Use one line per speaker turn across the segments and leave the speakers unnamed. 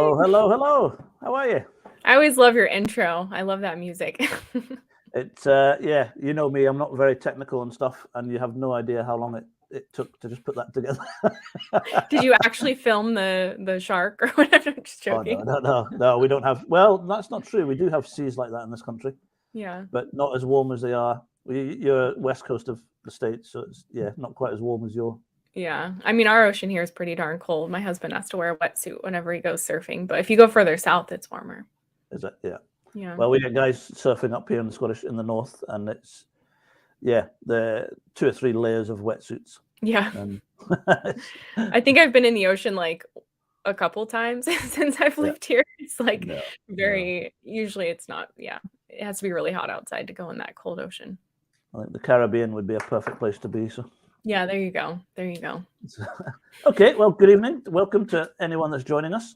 Hello, hello, hello. How are you?
I always love your intro. I love that music.
It's yeah, you know me, I'm not very technical and stuff, and you have no idea how long it took to just put that together.
Did you actually film the shark or whatever? I'm just
Oh no,
joking.
no, we don't have. Well, that's not true. We do have seas like that in this country,
Yeah.
but not as warm as they are. You're west coast of the states, so it's not quite as warm as your.
Yeah. I mean, our ocean here is pretty darn cold. My husband has to wear a wetsuit whenever he goes surfing, but if you go further south, it's warmer.
Is it? Yeah.
Yeah.
Well, we get guys surfing up here in the Scottish in the north, and it's the 2 or 3 layers of wetsuits.
Yeah.
And
I think I've been in the ocean like a couple times since I've
yeah,
lived here. It's like
no, no.
usually it's not, yeah. It has to be really hot outside to go in that cold ocean.
I think the Caribbean would be a perfect place to be. So.
Yeah, there you go. There you go.
Okay, well, good evening. Welcome to anyone that's joining us.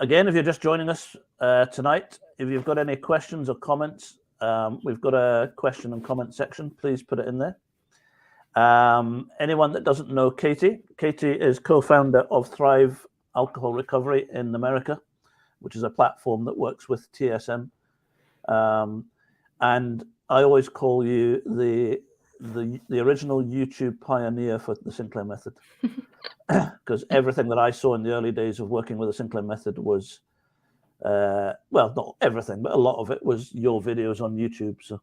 Again, if you're just joining us tonight, if you've got any questions or comments, we've got a question and comment section. Please put it in there. Anyone that doesn't know Katie is co-founder of Thrive Alcohol Recovery in America, which is a platform that works with TSM. And I always call you the original YouTube pioneer for the Sinclair method, because everything that I saw in the early days of working with the Sinclair method was, well, not everything, but a lot of it was your videos on YouTube. So.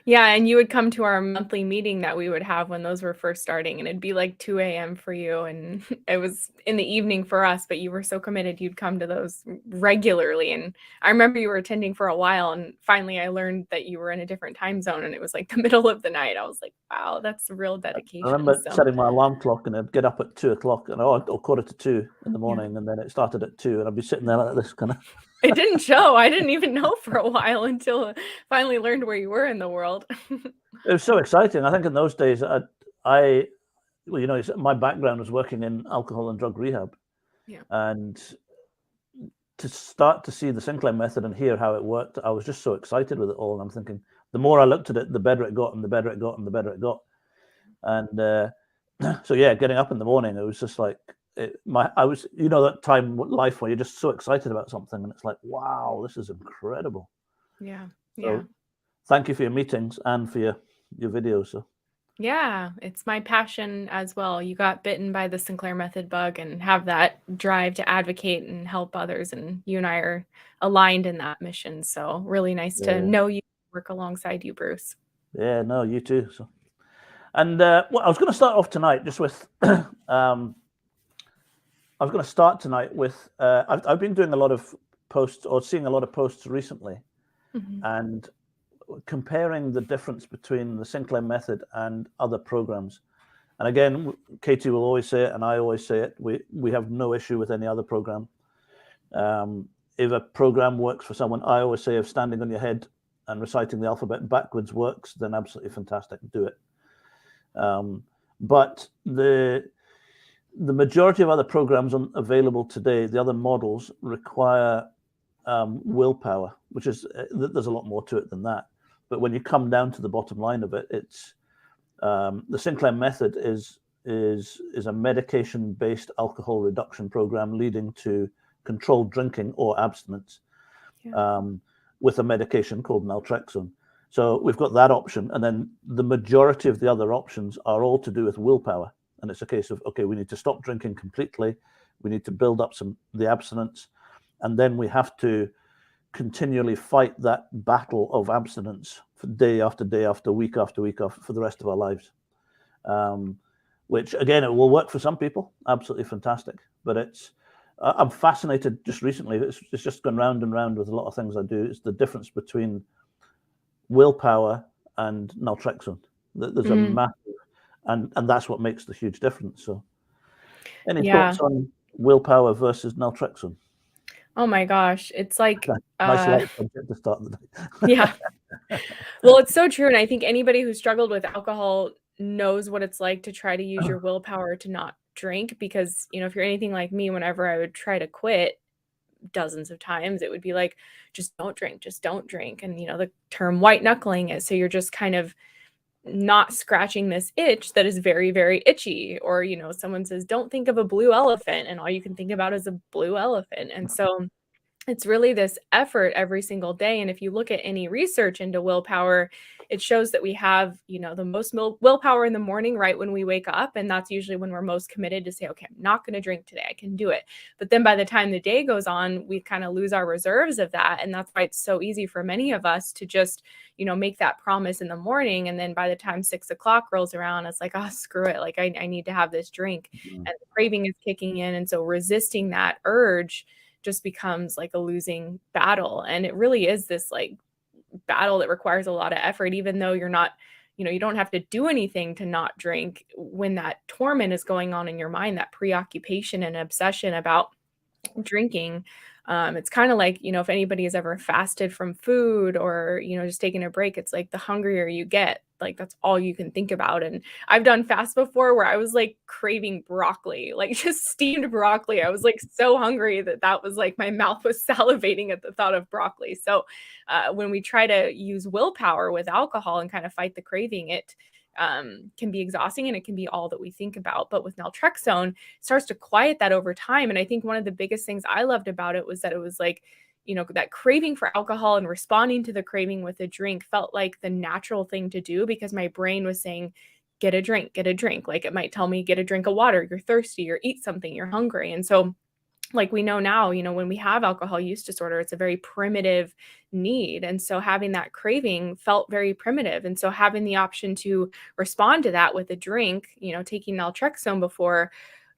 Yeah, and you would come to our monthly meeting that we would have when those were first starting, and it'd be like 2 a.m. for you, and it was in the evening for us, but you were so committed you'd come to those regularly. And I remember you were attending for a while, and finally I learned that you were in a different time zone, and it was like the middle of the night. I was like, wow, that's real
I
dedication.
remember
So
setting my alarm clock, and I'd get up at 2 o'clock, and or 1:45 in the
yeah.
morning, and then it started at 2, and I'd be sitting there like this kind of.
It didn't show. I didn't even know for a while until I finally learned where you were in the world.
It was so exciting. I think in those days, well, my background was working in alcohol and drug rehab,
Yeah.
and to start to see the Sinclair method and hear how it worked, I was just so excited with it all. And I'm thinking, the more I looked at it, the better it got, and the better it got, and the better it got. And so yeah, getting up in the morning, it was just like I was, that time in life where you're just so excited about something, and it's like, wow, this is incredible.
Yeah.
So
Yeah.
thank you for your meetings and for your videos. So.
Yeah, it's my passion as well. You got bitten by the Sinclair method bug and have that drive to advocate and help others. And you and I are aligned in that mission. So really nice to know you, work alongside you, Bruce.
Yeah, no, you too. So, and well, I was going to start off tonight just with, I've been doing a lot of posts or seeing a lot of posts recently, and comparing the difference between the Sinclair method and other programs. And again, Katie will always say it, and I always say it, we have no issue with any other program. If a program works for someone, I always say if standing on your head and reciting the alphabet backwards works, then absolutely fantastic, do it. But the majority of other programs available today, the other models require willpower, which is, there's a lot more to it than that. But when you come down to the bottom line of it, it's the Sinclair method is a medication-based alcohol reduction program leading to controlled drinking or abstinence, with a medication called naltrexone. So we've got that option, and then the majority of the other options are all to do with willpower. And it's a case of, okay, we need to stop drinking completely, we need to build up the abstinence, and then we have to continually fight that battle of abstinence for day after day after week after week for the rest of our lives. Which again, it will work for some people, absolutely fantastic. But I'm fascinated just recently. It's just gone round and round with a lot of things I do. It's the difference between willpower and naltrexone. There's a massive, and that's what makes the huge difference. So, any thoughts on willpower versus naltrexone?
Oh my gosh, it's like
nice light subject to start the day.
Yeah. Well, it's so true, and I think anybody who struggled with alcohol knows what it's like to try to use your willpower to not drink, because if you're anything like me, whenever I would try to quit dozens of times, it would be like, just don't drink, and the term white knuckling is, so you're just kind of not scratching this itch that is very, very itchy. Or, someone says, don't think of a blue elephant, and all you can think about is a blue elephant. And so it's really this effort every single day. And if you look at any research into willpower, it shows that we have, the most willpower in the morning, right when we wake up. And that's usually when we're most committed to say, okay, I'm not going to drink today. I can do it. But then by the time the day goes on, we kind of lose our reserves of that. And that's why it's so easy for many of us to just, make that promise in the morning. And then by the time 6 o'clock rolls around, it's like, oh, screw it. Like I need to have this drink, and the craving is kicking in. And so resisting that urge just becomes like a losing battle. And it really is this like battle that requires a lot of effort, even though you're not, you don't have to do anything to not drink. When that torment is going on in your mind, that preoccupation and obsession about drinking, it's kind of like, if anybody has ever fasted from food or, just taking a break, it's like the hungrier you get, like that's all you can think about. And I've done fast before where I was like craving broccoli, like just steamed broccoli. I was like so hungry that was like my mouth was salivating at the thought of broccoli. So when we try to use willpower with alcohol and kind of fight the craving, it can be exhausting, and it can be all that we think about. But with naltrexone, it starts to quiet that over time. And I think one of the biggest things I loved about it was that it was like, that craving for alcohol and responding to the craving with a drink felt like the natural thing to do, because my brain was saying, get a drink, get a drink. Like it might tell me, get a drink of water, you're thirsty, or eat something, you're hungry. And so like we know now, when we have alcohol use disorder, it's a very primitive need. And so having that craving felt very primitive. And so having the option to respond to that with a drink, taking naltrexone before,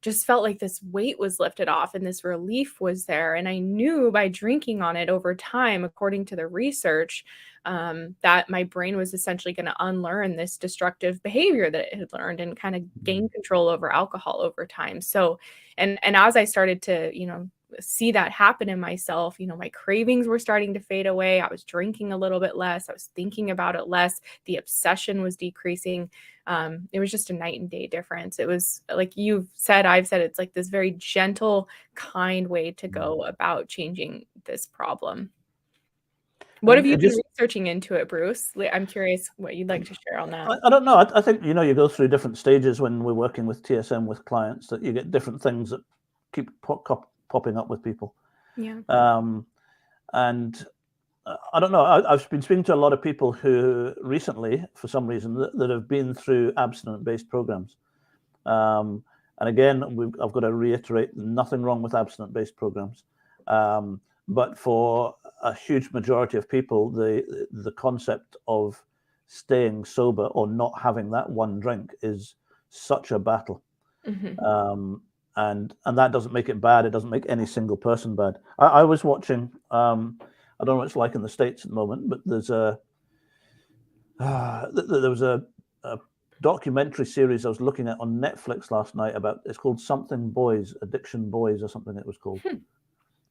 just felt like this weight was lifted off and this relief was there. And I knew by drinking on it over time, according to the research, that my brain was essentially going to unlearn this destructive behavior that it had learned and kind of gain control over alcohol over time. So, and as I started to, see that happen in myself, my cravings were starting to fade away. I was drinking a little bit less. I was thinking about it less. The obsession was decreasing. It was just a night and day difference. It was like I've said, it's like this very gentle, kind way to go about changing this problem. What have you been researching into it, Bruce? I'm curious what you'd like to share on that.
I don't know. I think, you go through different stages when we're working with TSM with clients, that you get different things that keep popping up with people.
Yeah.
And I don't know. I've been speaking to a lot of people who recently, for some reason, that have been through abstinent-based programs. And again, I've got to reiterate, nothing wrong with abstinent-based programs. But for a huge majority of people, the concept of staying sober or not having that one drink is such a battle.
Mm-hmm.
And that doesn't make it bad. It doesn't make any single person bad. I was watching, I don't know what it's like in the States at the moment, but there was a documentary series I was looking at on Netflix last night it's called Something Boys, Addiction Boys or something it was called.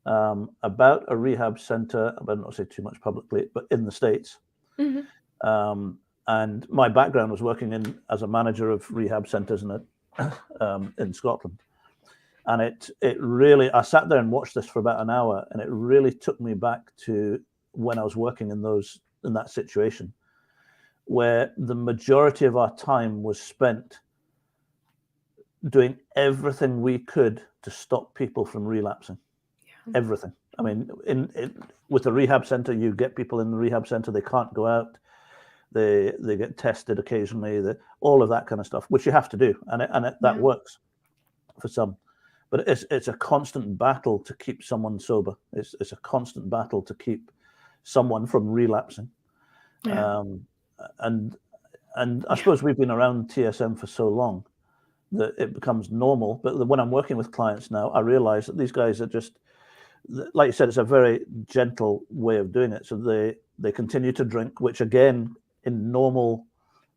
About a rehab center. I better not say too much publicly, but in the States.
Mm-hmm.
And my background was working as a manager of rehab centers in Scotland. And it really, I sat there and watched this for about an hour, and it really took me back to when I was working in that situation, where the majority of our time was spent doing everything we could to stop people from relapsing. Everything. I mean, with a rehab center, you get people in the rehab center, they can't go out, they get tested occasionally, all of that kind of stuff, which you have to do, and that works for some. But it's a constant battle to keep someone sober. It's a constant battle to keep someone from relapsing. And I suppose we've been around TSM for so long that it becomes normal. But when I'm working with clients now, I realize that these guys are just, like you said, it's a very gentle way of doing it. So they continue to drink, which again, in normal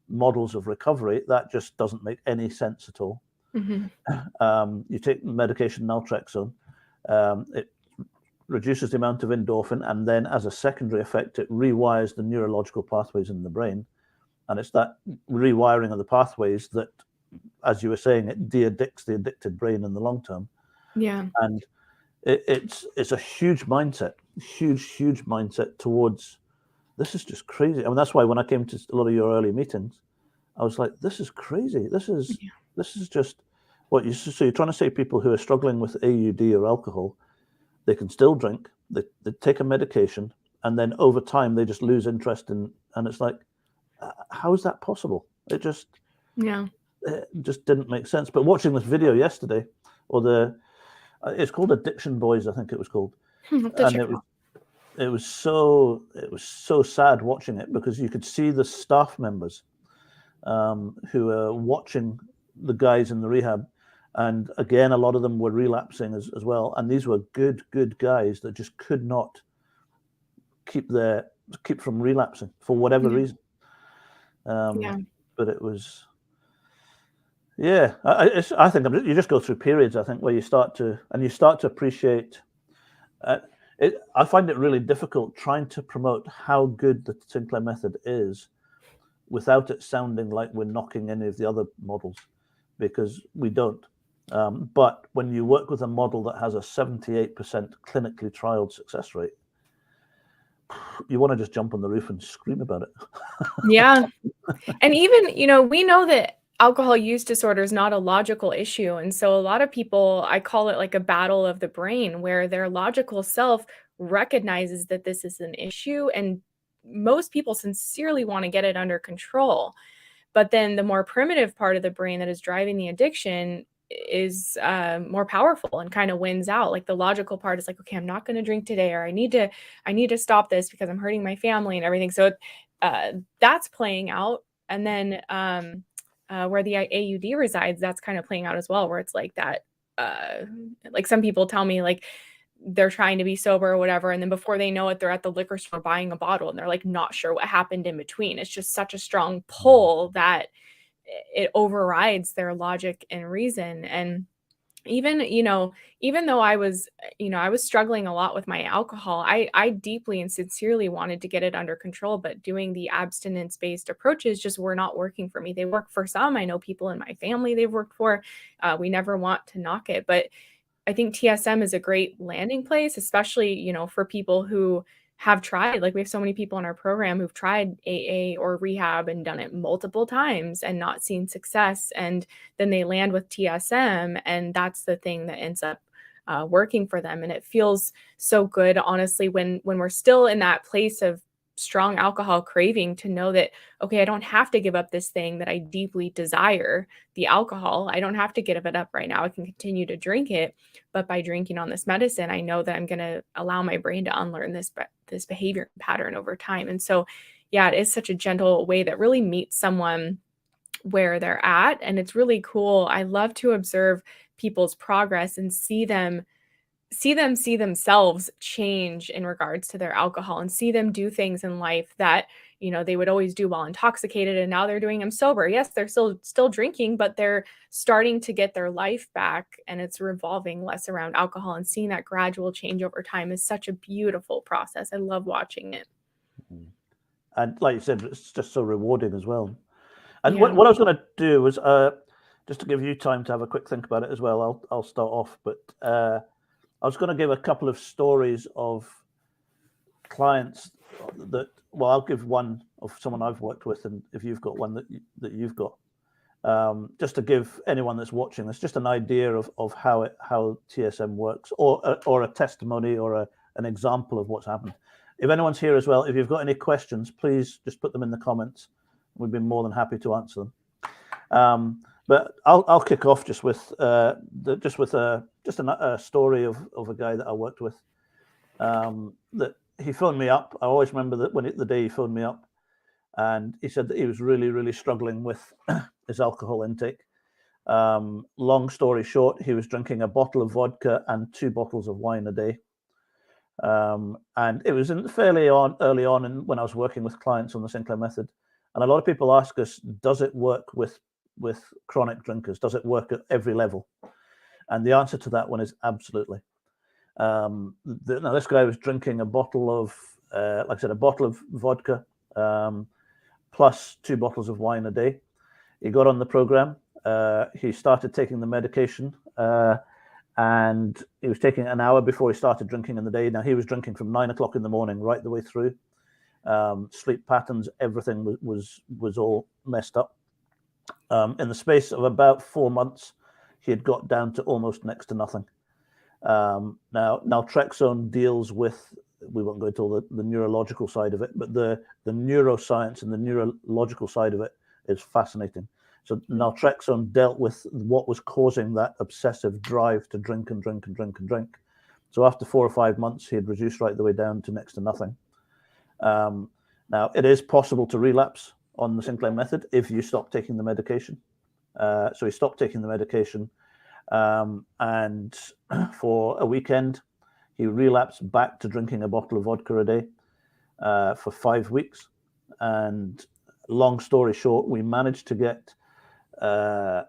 models of recovery, that just doesn't make any sense at all.
Mm-hmm.
You take medication naltrexone, it reduces the amount of endorphin, and then as a secondary effect, it rewires the neurological pathways in the brain. And it's that rewiring of the pathways that, as you were saying, it de-addicts the addicted brain in the long term.
Yeah.
And it's a huge mindset towards, this is just crazy. I mean, that's why when I came to a lot of your early meetings, I was like, this is crazy. This is just what you. So you're trying to say people who are struggling with AUD or alcohol, they can still drink. They take a medication, and then over time they just lose interest in. And it's like, how is that possible? It just didn't make sense. But watching this video yesterday, or it's called Addiction Boys, I think it was called, and it was so sad watching it, because you could see the staff members who are watching the guys in the rehab, and again, a lot of them were relapsing as well. And these were good guys that just could not keep from relapsing for whatever reason. But it was, I think you just go through periods, I think, where you start to appreciate. I find it really difficult trying to promote how good the Sinclair method is without it sounding like we're knocking any of the other models, because we don't. But when you work with a model that has a 78% clinically trialed success rate, you want to just jump on the roof and scream about it.
Yeah. And even, we know that alcohol use disorder is not a logical issue. And so a lot of people, I call it like a battle of the brain, where their logical self recognizes that this is an issue. And most people sincerely want to get it under control. But then the more primitive part of the brain that is driving the addiction is more powerful and kind of wins out. Like the logical part is like, okay, I'm not going to drink today, or I need to stop this because I'm hurting my family and everything. So that's playing out. And then where the AUD resides, that's kind of playing out as well, where it's like that. Like some people tell me, like, they're trying to be sober or whatever, and then before they know it, they're at the liquor store buying a bottle, and they're like not sure what happened in between. It's just such a strong pull that it overrides their logic and reason. And even though I was struggling a lot with my alcohol, I deeply and sincerely wanted to get it under control, but doing the abstinence-based approaches just were not working for me. They work for some. I know people in my family they've worked for. We never want to knock it, but I think TSM is a great landing place, especially, for people who have tried. Like, we have so many people in our program who've tried AA or rehab and done it multiple times and not seen success. And then they land with TSM, and that's the thing that ends up working for them. And it feels so good, honestly, when we're still in that place of strong alcohol craving, to know that, okay, I don't have to give up this thing that I deeply desire, the alcohol. I don't have to give it up right now. I can continue to drink it. But by drinking on this medicine, I know that I'm going to allow my brain to unlearn this behavior pattern over time. And so, yeah, it is such a gentle way that really meets someone where they're at. And it's really cool. I love to observe people's progress and see themselves change in regards to their alcohol, and see them do things in life that they would always do while intoxicated, and now they're doing them sober. Yes, they're still drinking, but they're starting to get their life back, and it's revolving less around alcohol. And seeing that gradual change over time is such a beautiful process. I love watching it.
And like you said, it's just so rewarding as well. And what I was going to do was just to give you time to have a quick think about it as well. I'll start off, but I was going to give a couple of stories of clients that, well, I'll give one of someone I've worked with, and if you've got one that you've got, just to give anyone that's watching this just an idea of how TSM works, or a testimony, or an example of what's happened. If anyone's here as well, if you've got any questions, please just put them in the comments. We'd be more than happy to answer them. But I'll kick off just with a story of a guy that I worked with. That he phoned me up. I always remember that the day he phoned me up, and he said that he was really, really struggling with his alcohol intake. Long story short, he was drinking a bottle of vodka and 2 bottles of wine a day. And it was early on when I was working with clients on the Sinclair method. And a lot of people ask us, does it work with chronic drinkers? Does it work at every level? And the answer to that one is absolutely. Now, this guy was drinking a bottle of, like I said, a bottle of vodka, plus 2 bottles of wine a day. He got on the program. He started taking the medication, and he was taking it an hour before he started drinking in the day. Now, he was drinking from 9 o'clock in the morning right the way through. Sleep patterns, everything was all messed up. In the space of about 4 months, he had got down to almost next to nothing. Now, naltrexone deals with, we won't go into all the neurological side of it, but the neuroscience and the neurological side of it is fascinating. So naltrexone dealt with what was causing that obsessive drive to drink and drink and drink and drink. So after 4 or 5 months, he had reduced right the way down to next to nothing. Now, it is possible to relapse on the Sinclair method if you stop taking the medication. So he stopped taking the medication, and for a weekend, he relapsed back to drinking a bottle of vodka a day for 5 weeks. And long story short, we managed to get a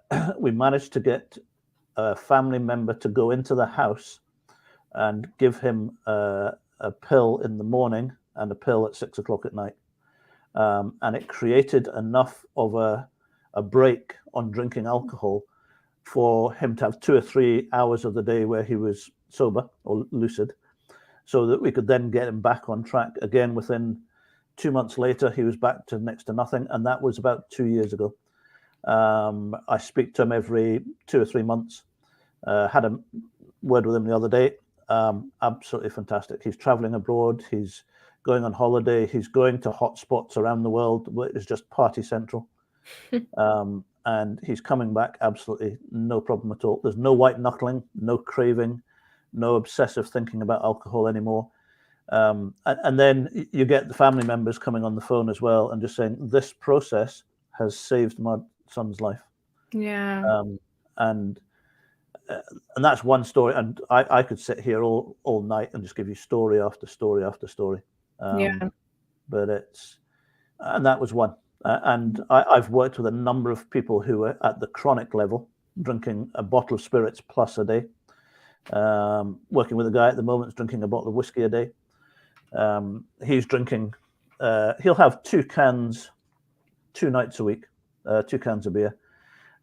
family member to go into the house and give him a pill in the morning and a pill at 6 o'clock at night. And it created enough of a break on drinking alcohol for him to have 2 or 3 hours of the day where he was sober or lucid, so that we could then get him back on track again. Within 2 months later, he was back to next to nothing, and that was about 2 years ago. I speak to him every 2 or 3 months. Had a word with him the other day. Absolutely fantastic. He's traveling abroad. He's going on holiday. He's going to hot spots around the world. It's just party central. And he's coming back absolutely no problem at all. There's no white knuckling, no craving, no obsessive thinking about alcohol anymore. And then you get the family members coming on the phone as well and just saying, this process has saved my son's life.
Yeah.
And that's one story. And I could sit here all night and just give you story after story after story.
Yeah.
But and that was one. And I've worked with a number of people who are at the chronic level, drinking a bottle of spirits plus a day. Working with a guy at the moment who's drinking a bottle of whiskey a day. He's drinking, he'll have 2 cans 2 nights a week, 2 cans of beer.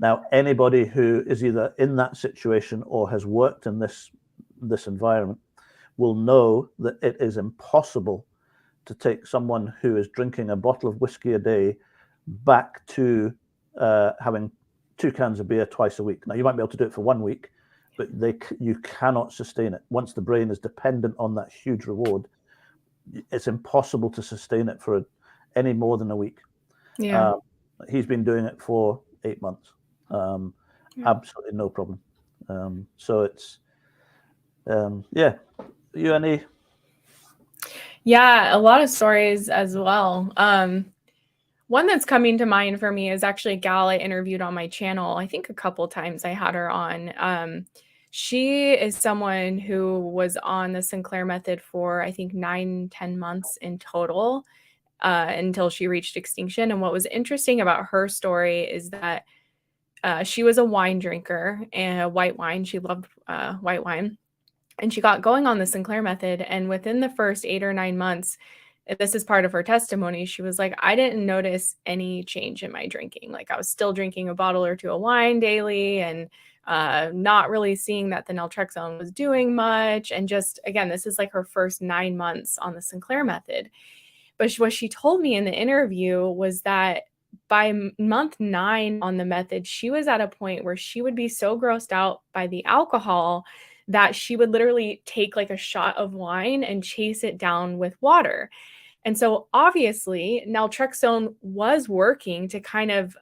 Now, anybody who is either in that situation or has worked in this environment will know that it is impossible to take someone who is drinking a bottle of whiskey a day back to having 2 cans of beer twice a week. Now, you might be able to do it for 1 week, but you cannot sustain it. Once the brain is dependent on that huge reward, it's impossible to sustain it for any more than a week.
Yeah.
He's been doing it for 8 months. Absolutely no problem. So it's, yeah. You any?
Yeah, a lot of stories as well. One that's coming to mind for me is actually a gal I interviewed on my channel. I think a couple times I had her on. She is someone who was on the Sinclair method for, I think, 9-10 months in total, until she reached extinction. And what was interesting about her story is that she was a wine drinker and white wine. She loved white wine. And she got going on the Sinclair method. And within the first 8 or 9 months, this is part of her testimony, she was like, I didn't notice any change in my drinking. Like, I was still drinking a bottle or 2 of wine daily and not really seeing that the naltrexone was doing much. And just, again, this is like her first 9 months on the Sinclair method. But what she told me in the interview was that by month 9 on the method, she was at a point where she would be so grossed out by the alcohol that she would literally take like a shot of wine and chase it down with water. And so obviously naltrexone was working to kind of,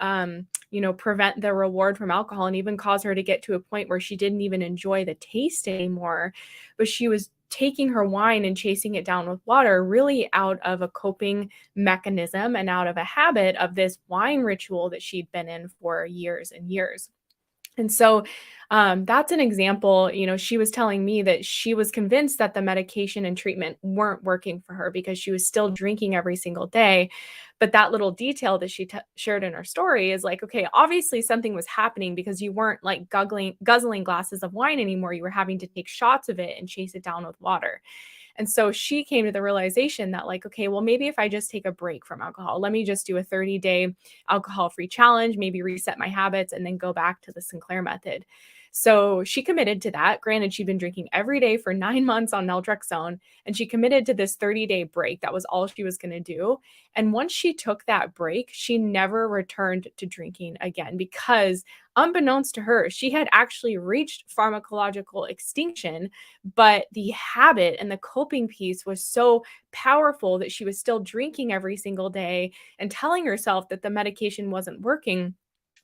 prevent the reward from alcohol and even cause her to get to a point where she didn't even enjoy the taste anymore. But she was taking her wine and chasing it down with water really out of a coping mechanism and out of a habit of this wine ritual that she'd been in for years and years. And so that's an example. She was telling me that she was convinced that the medication and treatment weren't working for her because she was still drinking every single day. But that little detail that she shared in her story is like, okay, obviously something was happening because you weren't like guzzling glasses of wine anymore. You were having to take shots of it and chase it down with water. And so she came to the realization that like, okay, well, maybe if I just take a break from alcohol, let me just do a 30-day alcohol-free challenge, maybe reset my habits and then go back to the Sinclair method. So she committed to that. Granted, she'd been drinking every day for 9 months on naltrexone, and she committed to this 30-day break. That was all she was going to do. And once she took that break, she never returned to drinking again because, unbeknownst to her, she had actually reached pharmacological extinction, but the habit and the coping piece was so powerful that she was still drinking every single day and telling herself that the medication wasn't working.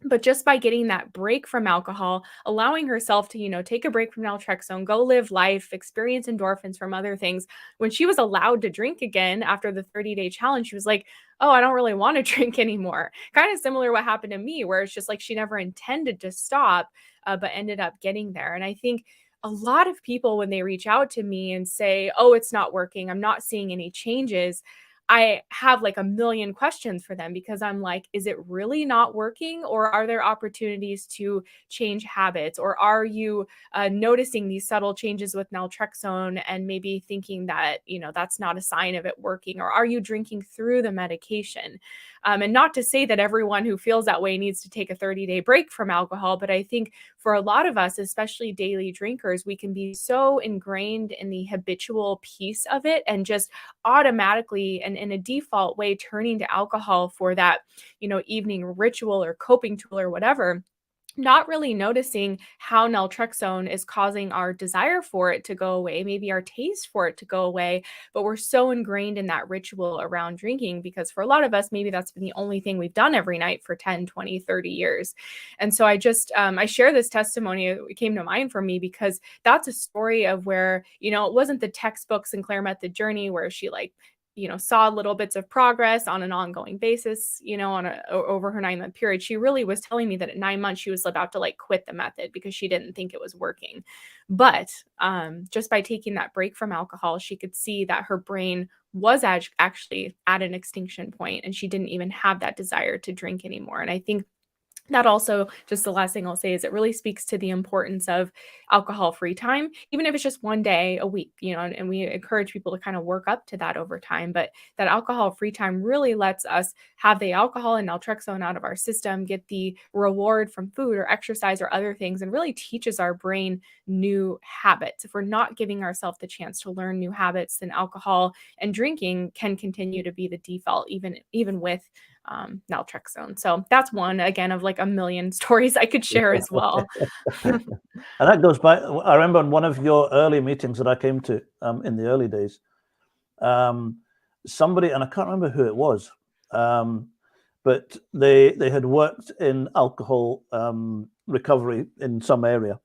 But just by getting that break from alcohol, allowing herself to, take a break from naltrexone, go live life, experience endorphins from other things, when she was allowed to drink again after the 30-day challenge, she was like, oh, I don't really want to drink anymore. Kind of similar to what happened to me, where it's just like she never intended to stop, but ended up getting there. And I think a lot of people, when they reach out to me and say, oh, it's not working, I'm not seeing any changes, I have like a million questions for them because I'm like, is it really not working? Or are there opportunities to change habits? Or are you noticing these subtle changes with naltrexone and maybe thinking that, that's not a sign of it working? Or are you drinking through the medication? And not to say that everyone who feels that way needs to take a 30-day break from alcohol, but I think for a lot of us, especially daily drinkers, we can be so ingrained in the habitual piece of it and just automatically and in a default way turning to alcohol for that, evening ritual or coping tool or whatever, not really noticing how naltrexone is causing our desire for it to go away, maybe our taste for it to go away, but we're so ingrained in that ritual around drinking because for a lot of us, maybe that's been the only thing we've done every night for 10, 20, 30 years. And so I just, I share this testimony, it came to mind for me because that's a story of where, it wasn't the textbook Sinclair method journey where she saw little bits of progress on an ongoing basis, over her 9-month period. She really was telling me that at 9 months, she was about to quit the method because she didn't think it was working. But just by taking that break from alcohol, she could see that her brain was actually at an extinction point and she didn't even have that desire to drink anymore. And I think that also, just the last thing I'll say is it really speaks to the importance of alcohol-free time, even if it's just one day a week, and we encourage people to kind of work up to that over time. But that alcohol-free time really lets us have the alcohol and naltrexone out of our system, get the reward from food or exercise or other things, and really teaches our brain new habits. If we're not giving ourselves the chance to learn new habits, then alcohol and drinking can continue to be the default, even with naltrexone. So that's one, again, of a million stories I could share as well.
And that goes back, I remember in one of your early meetings that I came to in the early days, somebody, and I can't remember who it was, but they had worked in alcohol recovery in some area.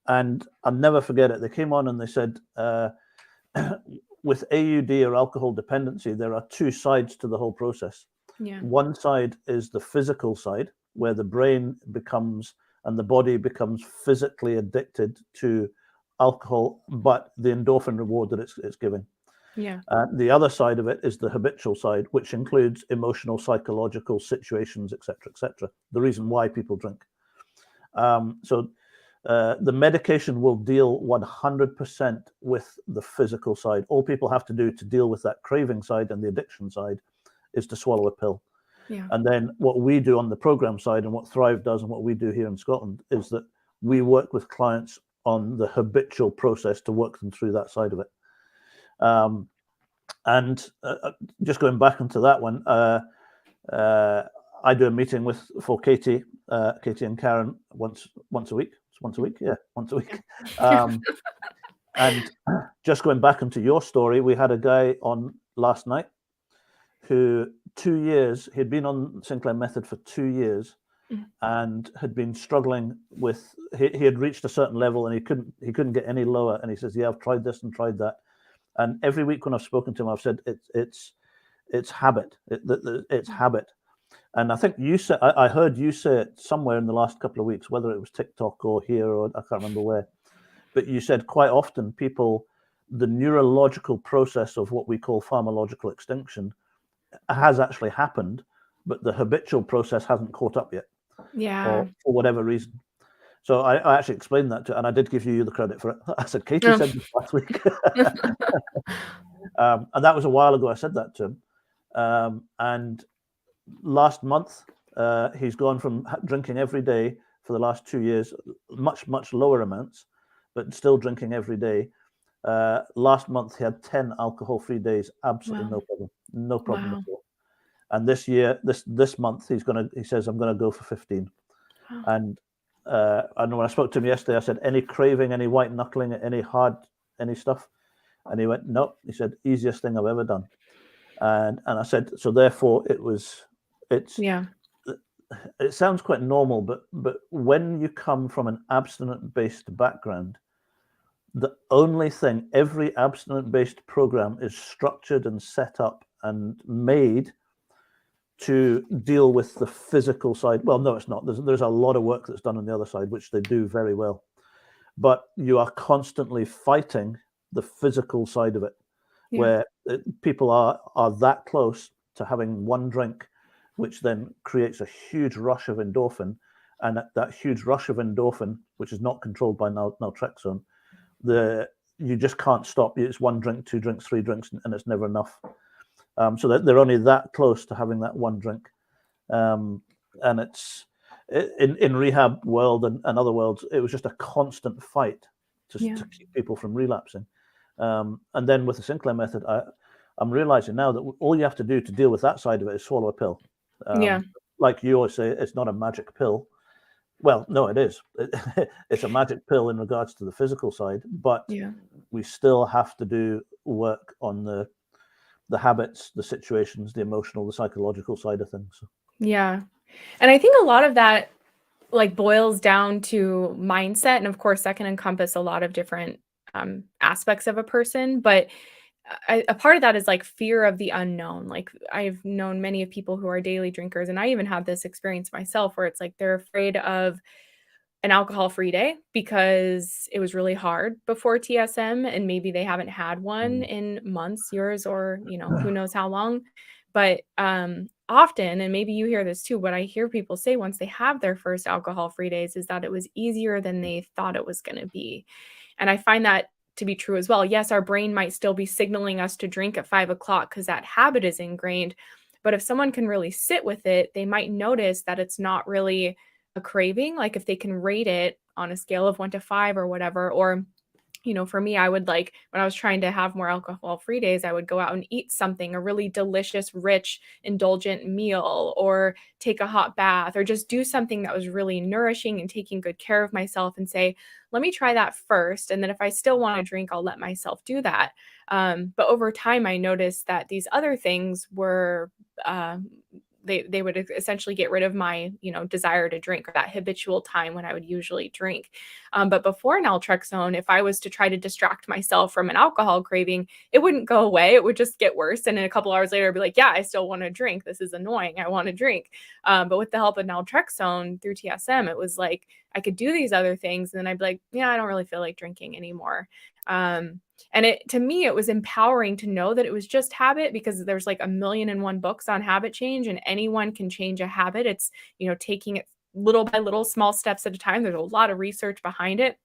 And I'll never forget it. They came on and they said, with AUD or alcohol dependency, there are two sides to the whole process.
Yeah.
One side is the physical side, where the brain becomes and the body becomes physically addicted to alcohol, but the endorphin reward that it's giving.
Yeah.
The other side of it is the habitual side, which includes emotional, psychological situations, etc., the reason why people drink. So the medication will deal 100% with the physical side. All people have to do to deal with that craving side and the addiction side is to swallow a pill.
Yeah.
And then what we do on the program side and what Thrive does and what we do here in Scotland is that we work with clients on the habitual process to work them through that side of it. And just going back into that one, I do a meeting for Katie and Karen once a week. It's once a week, yeah, once a week. And just going back into your story, we had a guy on last night who 2 years, he'd been on Sinclair method for 2 years and had been struggling with, he had reached a certain level and he couldn't get any lower. And he says, yeah, I've tried this and tried that. And every week when I've spoken to him, I've said, it's habit. It's habit. And I think you said, I heard you say it somewhere in the last couple of weeks, whether it was TikTok or here, or I can't remember where, but you said quite often people, the neurological process of what we call pharmacological extinction has actually happened, but the habitual process hasn't caught up yet.
Yeah.
Or for whatever reason. So I actually explained that to, and I did give you the credit for it. I said, Katie said this last week. And that was a while ago I said that to him. And last month, he's gone from drinking every day for the last 2 years, much lower amounts, but still drinking every day. Last month he had 10 alcohol-free days, absolutely no problem at all. And this year, this month, he says, I'm going to go for 15. And I know when I spoke to him yesterday, I said, any craving, any white knuckling, any stuff? And he went, no. He said, easiest thing I've ever done. And I said, so therefore it sounds quite normal, but when you come from an abstinent-based background, the only thing, every abstinent-based program is structured and set up and made to deal with the physical side. Well, no, it's not. There's a lot of work that's done on the other side, which they do very well. But you are constantly fighting the physical side of it, where people are that close to having one drink, which then creates a huge rush of endorphin. And that huge rush of endorphin, which is not controlled by naltrexone, you just can't stop. It's 1 drink, 2 drinks, 3 drinks, and it's never enough. So that they're only that close to having that 1 drink. And it's in rehab world and other worlds, it was just a constant fight to keep people from relapsing. And then with the Sinclair method, I'm realizing now that all you have to do to deal with that side of it is swallow a pill. Like you always say, it's not a magic pill. Well, no, it is. It's a magic pill in regards to the physical side, but we still have to do work on the habits, the situations, the emotional, the psychological side of things.
Yeah. And I think a lot of that like boils down to mindset. And of course, that can encompass a lot of different aspects of a person. But a part of that is like fear of the unknown. Like I've known many of people who are daily drinkers, and I even had this experience myself where it's like they're afraid of an alcohol-free day because it was really hard before TSM and maybe they haven't had one in months, years, or, who knows how long. But often, and maybe you hear this too, what I hear people say once they have their first alcohol-free days is that it was easier than they thought it was going to be. And I find that to be true as well. Yes, our brain might still be signaling us to drink at 5 o'clock because that habit is ingrained. But if someone can really sit with it, they might notice that it's not really a craving. Like if they can rate it on a scale of 1 to 5 or whatever, or, for me, I would like when I was trying to have more alcohol-free days, I would go out and eat something, a really delicious, rich, indulgent meal, or take a hot bath, or just do something that was really nourishing and taking good care of myself and say, let me try that first. And then if I still want to drink, I'll let myself do that. But over time, I noticed that these other things were, they would essentially get rid of my, desire to drink, or that habitual time when I would usually drink. But before naltrexone, if I was to try to distract myself from an alcohol craving, it wouldn't go away. It would just get worse. And then a couple hours later, I'd be like, yeah, I still want to drink. This is annoying. I want to drink. But with the help of naltrexone through TSM, it was like I could do these other things. And then I'd be like, yeah, I don't really feel like drinking anymore. And to me, it was empowering to know that it was just habit, because there's like 1,000,001 books on habit change, and anyone can change a habit. It's, taking it little by little, small steps at a time. There's a lot of research behind it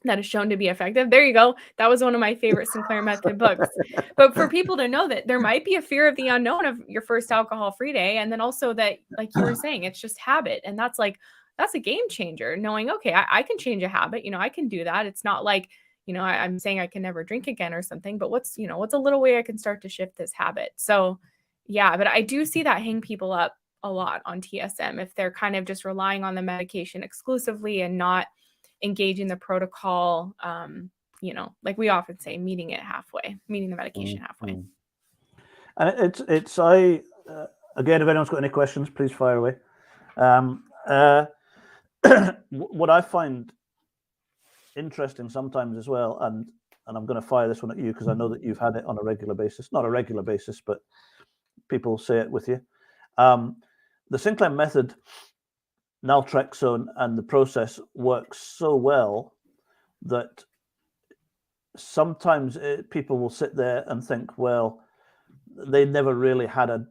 that is shown to be effective. There you go. That was one of my favorite Sinclair method books. But for people to know that there might be a fear of the unknown of your first alcohol-free day, and then also that, like you were saying, it's just habit. And that's a game changer, knowing, okay, I can change a habit. I can do that. It's not like, I'm saying I can never drink again or something, but what's a little way I can start to shift this habit? So yeah, but I do see that hang people up a lot on TSM if they're kind of just relying on the medication exclusively and not engaging the protocol, like we often say, meeting the medication halfway.
And again, if anyone's got any questions, please fire away. What I find interesting sometimes as well, and I'm going to fire this one at you because I know that you've had it on a regular basis, not a regular basis, but people say it with you. The Sinclair method, naltrexone, and the process works so well that sometimes people will sit there and think, well, they never really had an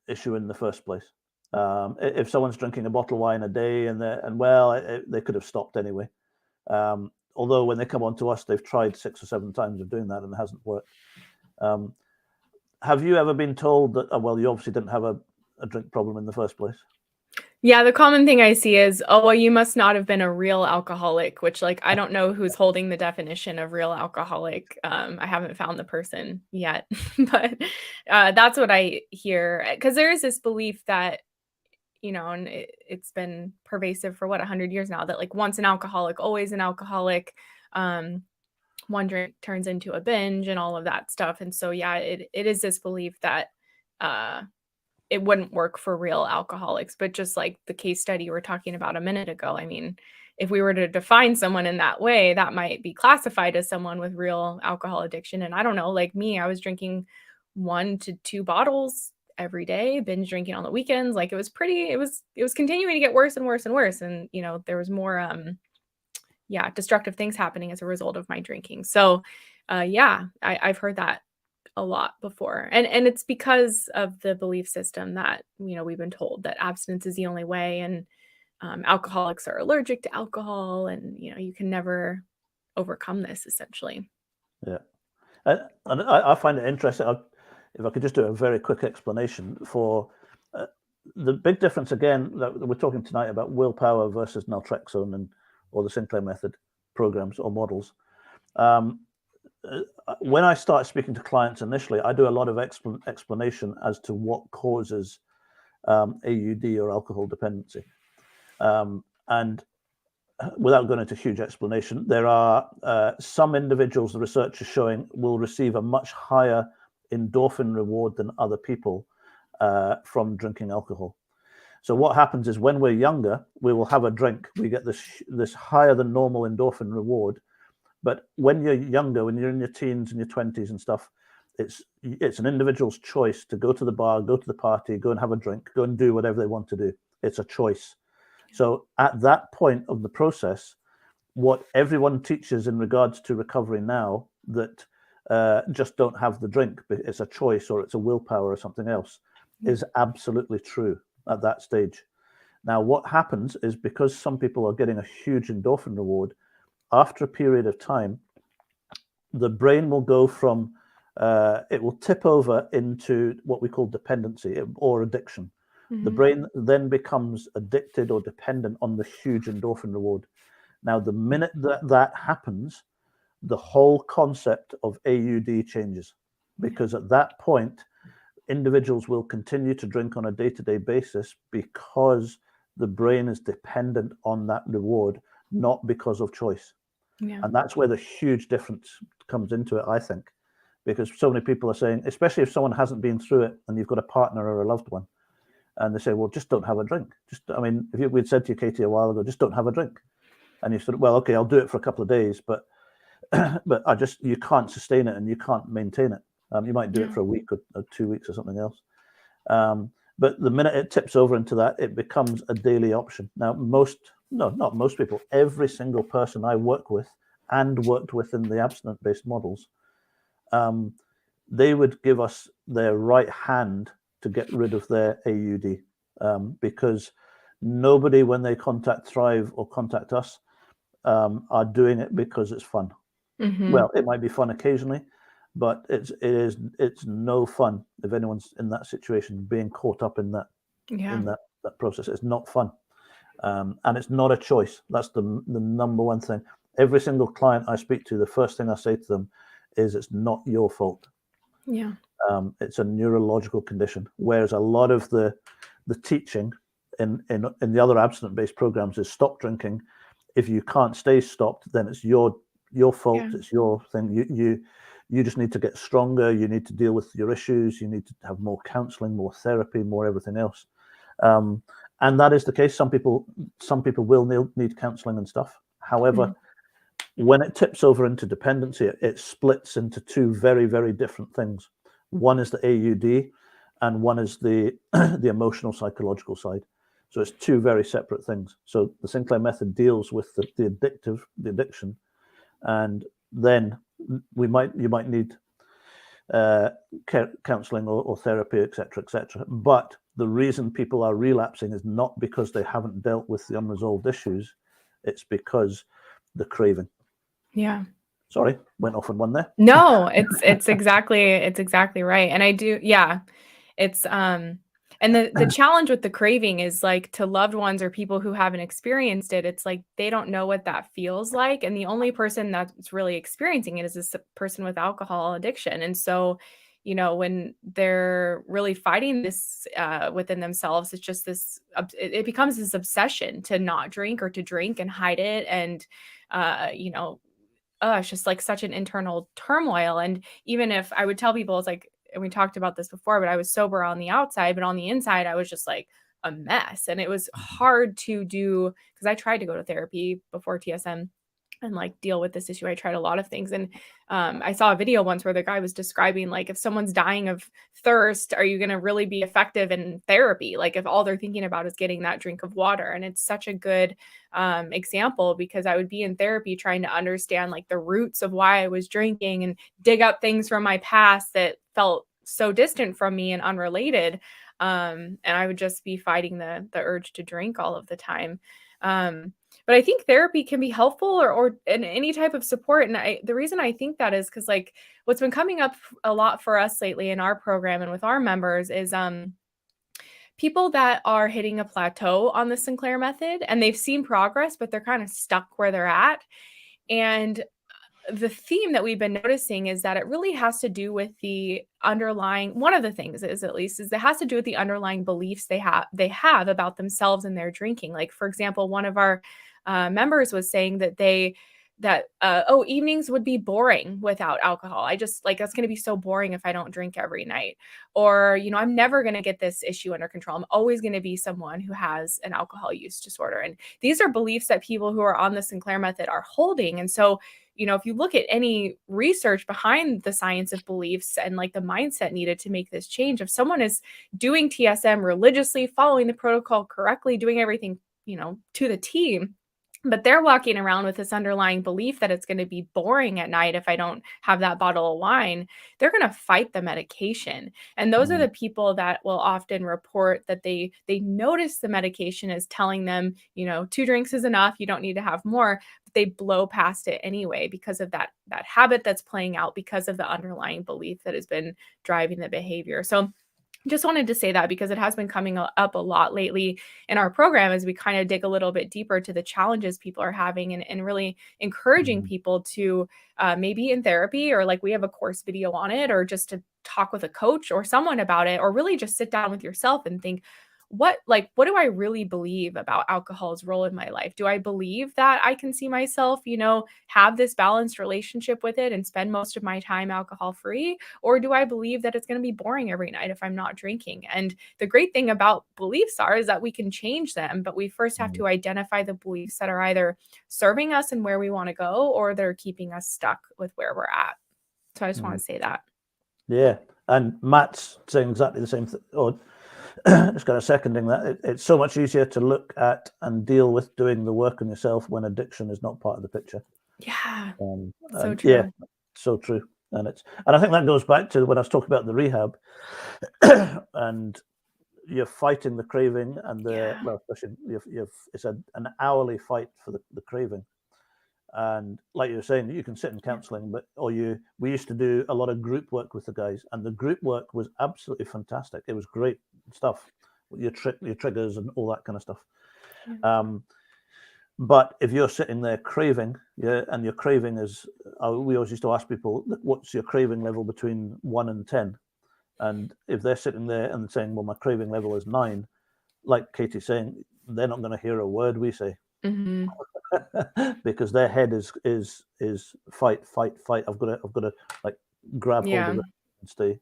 issue in the first place. If someone's drinking a bottle of wine a day they could have stopped anyway. Although when they come on to us, they've tried 6 or 7 times of doing that and it hasn't worked. Have you ever been told that, well, you obviously didn't have a drink problem in the first place?
Yeah, the common thing I see is, oh, well, you must not have been a real alcoholic, which, like, I don't know who's holding the definition of real alcoholic. I haven't found the person yet, but that's what I hear. Because there is this belief that, and it's been pervasive for what, 100 years now, that like once an alcoholic, always an alcoholic. Um, One drink turns into a binge and all of that stuff. And so, yeah, it is this belief that uh, it wouldn't work for real alcoholics. But just like the case study you were talking about a minute ago, I mean, if we were to define someone in that way, that might be classified as someone with real alcohol addiction. And I don't know, like me, I was drinking 1 to 2 bottles every day, binge drinking on the weekends. Like it was continuing to get worse and worse and worse. And there was more destructive things happening as a result of my drinking. So I've heard that a lot before. And it's because of the belief system that, we've been told that abstinence is the only way, and alcoholics are allergic to alcohol, and, you can never overcome this essentially.
Yeah. And I find it interesting. If I could just do a very quick explanation for the big difference, again, that we're talking tonight about willpower versus naltrexone or the Sinclair method programs or models. When I start speaking to clients initially, I do a lot of explanation as to what causes AUD or alcohol dependency. And without going into huge explanation, there are some individuals, the research is showing, will receive a much higher endorphin reward than other people from drinking alcohol. So what happens is when we're younger, we will have a drink. We get this higher than normal endorphin reward. But when you're younger, when you're in your teens and your 20s and stuff, it's an individual's choice to go to the bar, go to the party, go and have a drink, go and do whatever they want to do. It's a choice. So at that point of the process, what everyone teaches in regards to recovery now, that just don't have the drink, but it's a choice or it's a willpower or something else, is absolutely true at that stage. Now, what happens is, because some people are getting a huge endorphin reward, after a period of time, the brain will go from, it will tip over into what we call dependency or addiction. The brain then becomes addicted or dependent on the huge endorphin reward. Now, the minute that happens, the whole concept of AUD changes, because at that point, individuals will continue to drink on a day-to-day basis because the brain is dependent on that reward, not because of choice.
Yeah.
And that's where the huge difference comes into it, I think, because so many people are saying, especially if someone hasn't been through it and you've got a partner or a loved one, and they say, well, just don't have a drink. If we'd said to you, Katie, a while ago, just don't have a drink. And you said, well, okay, I'll do it for a couple of days, but you can't sustain it and you can't maintain it. You might do it for a week or 2 weeks or something else. But the minute it tips over into that, it becomes a daily option. Now, not most people, every single person I work with and worked with in the abstinence-based models, they would give us their right hand to get rid of their AUD, because nobody, when they contact Thrive or contact us, are doing it because it's fun. Well, it might be fun occasionally, but it's no fun if anyone's in that situation, being caught up in that that process. It's not fun, and it's not a choice. That's the number one thing. Every single client I speak to, the first thing I say to them is, it's not your fault.
Yeah.
It's a neurological condition. Whereas a lot of the teaching in the other abstinence-based programs is stop drinking. If you can't stay stopped, then it's your fault. It's your thing. You just need to get stronger. You need to deal with your issues. You need to have more counseling, more therapy, more everything else. And that is the case. Some people will need counseling and stuff. However, when it tips over into dependency, it splits into two very, very different things. One is the AUD, and one is the emotional, psychological side. So it's two very separate things. So the Sinclair method deals with the addiction, and then you might need counseling or therapy, etc., etc. But the reason people are relapsing is not because they haven't dealt with the unresolved issues; it's because the craving.
Yeah.
Sorry, went off on one there.
No, it's exactly right. And I do, it's And the challenge with the craving is like to loved ones or people who haven't experienced it, it's like they don't know what that feels like. And the only person that's really experiencing it is this person with alcohol addiction. And so, you know, when they're really fighting this within themselves, it's just this, it becomes this obsession to not drink or to drink and hide it. And, you know, it's just like such an internal turmoil. And even if I would tell people, it's like, and we talked about this before, but I was sober on the outside, but on the inside, I was just like a mess. And it was hard to do because I tried to go to therapy before TSM and like deal with this issue. I tried a lot of things. And I saw a video once where the guy was describing like, if someone's dying of thirst, are you going to really be effective in therapy? Like if all they're thinking about is getting that drink of water. And it's such a good example because I would be in therapy trying to understand like the roots of why I was drinking and dig up things from my past that felt so distant from me and unrelated. And I would just be fighting the urge to drink all of the time. But I think therapy can be helpful or in any type of support. And the reason I think that is because like what's been coming up a lot for us lately in our program and with our members is people that are hitting a plateau on the Sinclair method and they've seen progress, but they're kind of stuck where they're at. And the theme that we've been noticing is that it really has to do with the underlying, one of the things is at least, is it has to do with the underlying beliefs they have about themselves and their drinking. Like, for example, one of our members was saying that evenings would be boring without alcohol. I just like, that's going to be so boring if I don't drink every night. Or, you know, I'm never going to get this issue under control. I'm always going to be someone who has an alcohol use disorder. And these are beliefs that people who are on the Sinclair method are holding. And so, you know, if you look at any research behind the science of beliefs and like the mindset needed to make this change, if someone is doing TSM religiously, following the protocol correctly, doing everything, you know, to the T, but they're walking around with this underlying belief that it's going to be boring at night if I don't have that bottle of wine, they're going to fight the medication. And those are the people that will often report that they notice the medication is telling them, you know, 2 drinks is enough, you don't need to have more, but they blow past it anyway because of that habit that's playing out because of the underlying belief that has been driving the behavior. So just wanted to say that because it has been coming up a lot lately in our program as we kind of dig a little bit deeper to the challenges people are having and really encouraging people to maybe in therapy or like we have a course video on it or just to talk with a coach or someone about it or really just sit down with yourself and think, what do I really believe about alcohol's role in my life? Do I believe that I can see myself, you know, have this balanced relationship with it and spend most of my time alcohol free? Or do I believe that it's going to be boring every night if I'm not drinking? And the great thing about beliefs is that we can change them, but we first have to identify the beliefs that are either serving us and where we want to go, or they're keeping us stuck with where we're at. So I just want to say that.
Yeah. And Matt's saying exactly the same thing. Just kind of seconding that. It's so much easier to look at and deal with doing the work on yourself when addiction is not part of the picture.
Yeah.
So true. Yeah, so true. And I think that goes back to when I was talking about the rehab and you're fighting the craving and well, especially it's an hourly fight for the craving. And like you were saying, you can sit in counseling, we used to do a lot of group work with the guys, and the group work was absolutely fantastic. It was great stuff, your triggers and all that kind of stuff. But if you're sitting there craving, and your craving is, we always used to ask people, what's your craving level between 1 and 10? And if they're sitting there and saying, well, my craving level is 9, like Katie's saying, they're not going to hear a word we say. Because their head is fight. I've got to like grab hold of it and stay.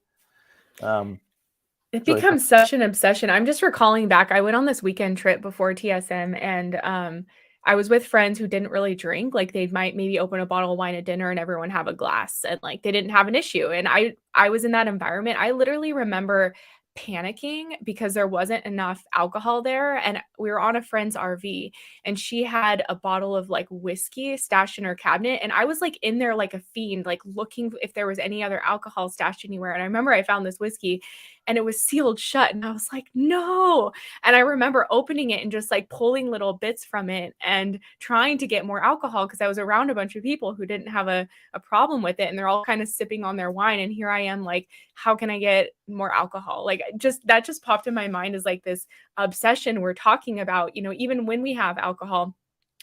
It becomes such an obsession. I'm just recalling back. I went on this weekend trip before TSM, and I was with friends who didn't really drink. Like they might maybe open a bottle of wine at dinner and everyone have a glass, and like they didn't have an issue. And I was in that environment. I literally remember panicking because there wasn't enough alcohol there, and we were on a friend's RV and she had a bottle of like whiskey stashed in her cabinet, and I was like in there like a fiend, like looking if there was any other alcohol stashed anywhere. And I remember I found this whiskey and it was sealed shut. And I was like, no. And I remember opening it and just like pulling little bits from it and trying to get more alcohol because I was around a bunch of people who didn't have a problem with it. And they're all kind of sipping on their wine. And here I am like, how can I get more alcohol? Like just that just popped in my mind as like this obsession we're talking about, even when we have alcohol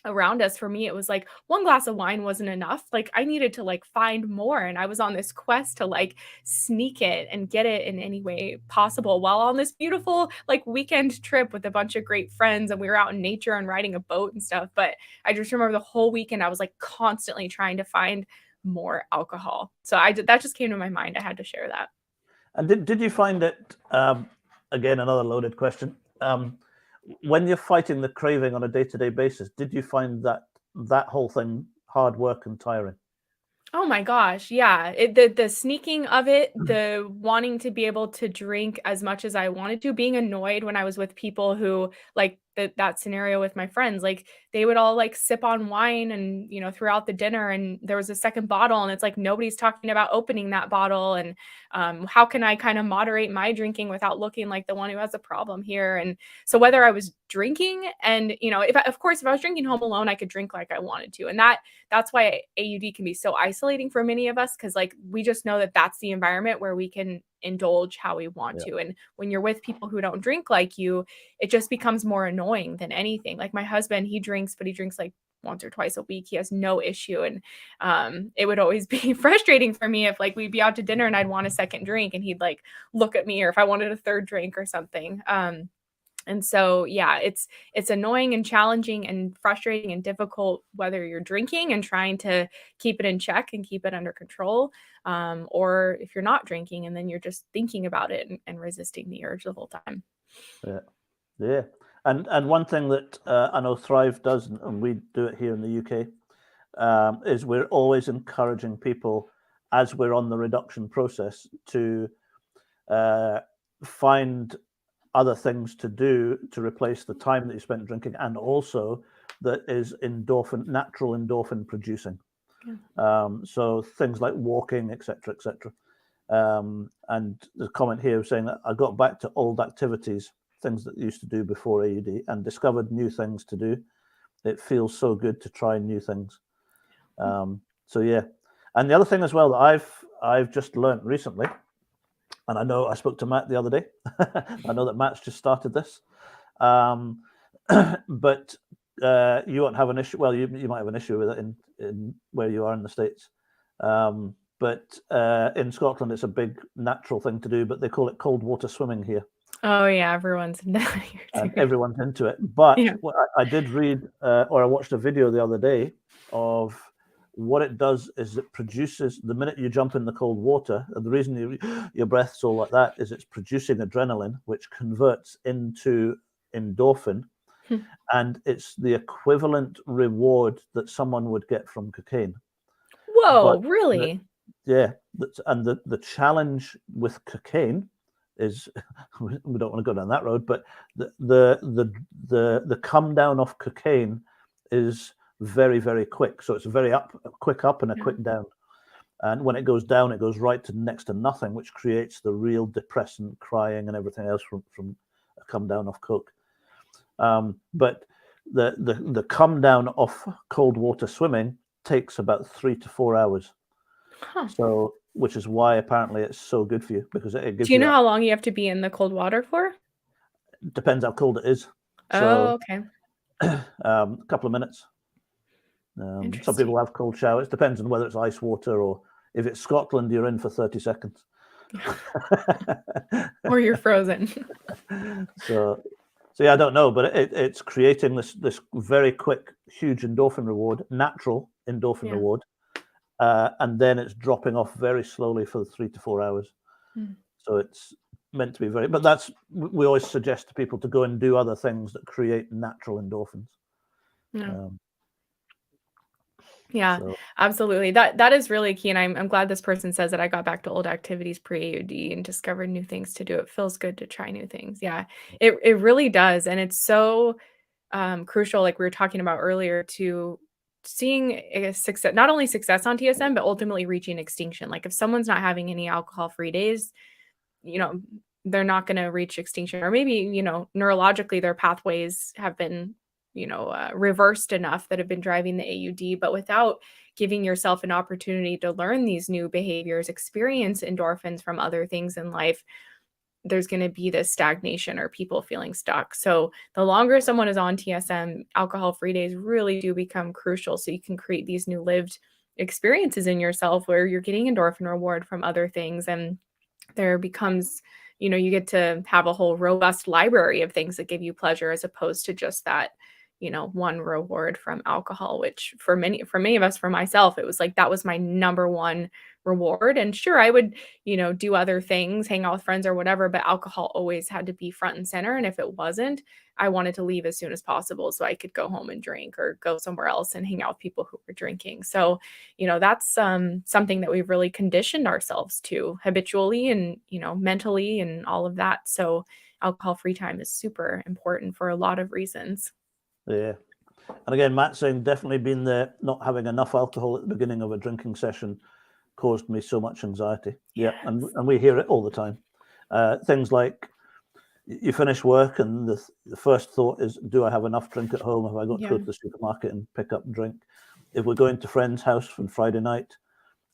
around us. For me, it was like one glass of wine wasn't enough. Like I needed to like find more, and I was on this quest to like sneak it and get it in any way possible while on this beautiful like weekend trip with a bunch of great friends, and we were out in nature and riding a boat and stuff. But I just remember the whole weekend I was like constantly trying to find more alcohol. So that just came to my mind. I had to share that.
And did you find it, again, another loaded question, when you're fighting the craving on a day-to-day basis, did you find that whole thing hard work and tiring?
Oh my gosh, yeah. The sneaking of it, the wanting to be able to drink as much as I wanted to, being annoyed when I was with people who like that scenario with my friends, like they would all like sip on wine and throughout the dinner, and there was a second bottle and it's like nobody's talking about opening that bottle, and how can I kind of moderate my drinking without looking like the one who has a problem here? And so whether I was drinking and of course if I was drinking home alone, I could drink like I wanted to, and that's why AUD can be so isolating for many of us, because like we just know that that's the environment where we can indulge how we want to. And when you're with people who don't drink like you, it just becomes more annoying than anything. Like my husband, he drinks, but he drinks like once or twice a week. He has no issue. And it would always be frustrating for me if like we'd be out to dinner and I'd want a second drink and he'd like look at me, or if I wanted a third drink or something. And so, yeah, it's annoying and challenging and frustrating and difficult, whether you're drinking and trying to keep it in check and keep it under control, or if you're not drinking and then you're just thinking about it and resisting the urge the whole time.
Yeah. And one thing that I know Thrive does, and we do it here in the UK, is we're always encouraging people, as we're on the reduction process, to find other things to do to replace the time that you spent drinking, and also that is natural endorphin producing. So things like walking, etc., etc. And the comment here saying that I got back to old activities, things that I used to do before AUD, and discovered new things to do. It feels so good to try new things. So yeah. And the other thing as well that I've just learned recently, and I know I spoke to Matt the other day. I know that Matt's just started this, but you won't have an issue. Well, you might have an issue with it in where you are in the States, but in Scotland it's a big natural thing to do. But they call it cold water swimming here.
Oh yeah, everyone's into that here too.
And everyone's into it. But I did read, or I watched a video the other day of what it does is it produces, the minute you jump in the cold water, and the reason your breath's all like that is it's producing adrenaline, which converts into endorphin. And it's the equivalent reward that someone would get from cocaine.
Whoa, really?
And the challenge with cocaine is, we don't want to go down that road, but the come down of cocaine is very, very quick. So it's a very quick up and a quick down. And when it goes down, it goes right to next to nothing, which creates the real depressant crying and everything else from a come down of coke. But the come down of cold water swimming takes about 3 to 4 hours. So, which is why apparently it's so good for you, because it gives you.
Do you know how long you have to be in the cold water for?
Depends how cold it is.
Oh, okay.
A couple of minutes. Some people have cold showers. Depends on whether it's ice water, or if it's Scotland, you're in for 30 seconds.
Or you're frozen.
So yeah, I don't know, but it's creating this very quick, huge endorphin reward, natural endorphin reward, and then it's dropping off very slowly for 3 to 4 hours. So it's meant to be but we always suggest to people to go and do other things that create natural endorphins.
Yeah, absolutely. That is really key. And I'm glad this person says that I got back to old activities pre-AUD and discovered new things to do. It feels good to try new things. Yeah, it really does. And it's so crucial, like we were talking about earlier, to seeing a success, not only success on TSM, but ultimately reaching extinction. Like if someone's not having any alcohol-free days, they're not going to reach extinction, or maybe, neurologically their pathways have been, reversed enough that have been driving the AUD, but without giving yourself an opportunity to learn these new behaviors, experience endorphins from other things in life, there's going to be this stagnation or people feeling stuck. So the longer someone is on TSM, alcohol-free days really do become crucial, so you can create these new lived experiences in yourself where you're getting endorphin reward from other things, and there becomes, you get to have a whole robust library of things that give you pleasure, as opposed to just that, one reward from alcohol, which for many of us, for myself, it was like that was my number one reward. And sure, I would, do other things, hang out with friends or whatever, but alcohol always had to be front and center. And if it wasn't, I wanted to leave as soon as possible so I could go home and drink or go somewhere else and hang out with people who were drinking. So, that's something that we've really conditioned ourselves to habitually and, mentally and all of that. So alcohol-free time is super important for a lot of reasons.
Yeah. And again, Matt saying definitely been there. Not having enough alcohol at the beginning of a drinking session caused me so much anxiety.
Yes.
Yeah. And we hear it all the time. Things like you finish work and the first thought is, do I have enough drink at home? Have I got to go to the supermarket and pick up drink? If we're going to friends' house on Friday night,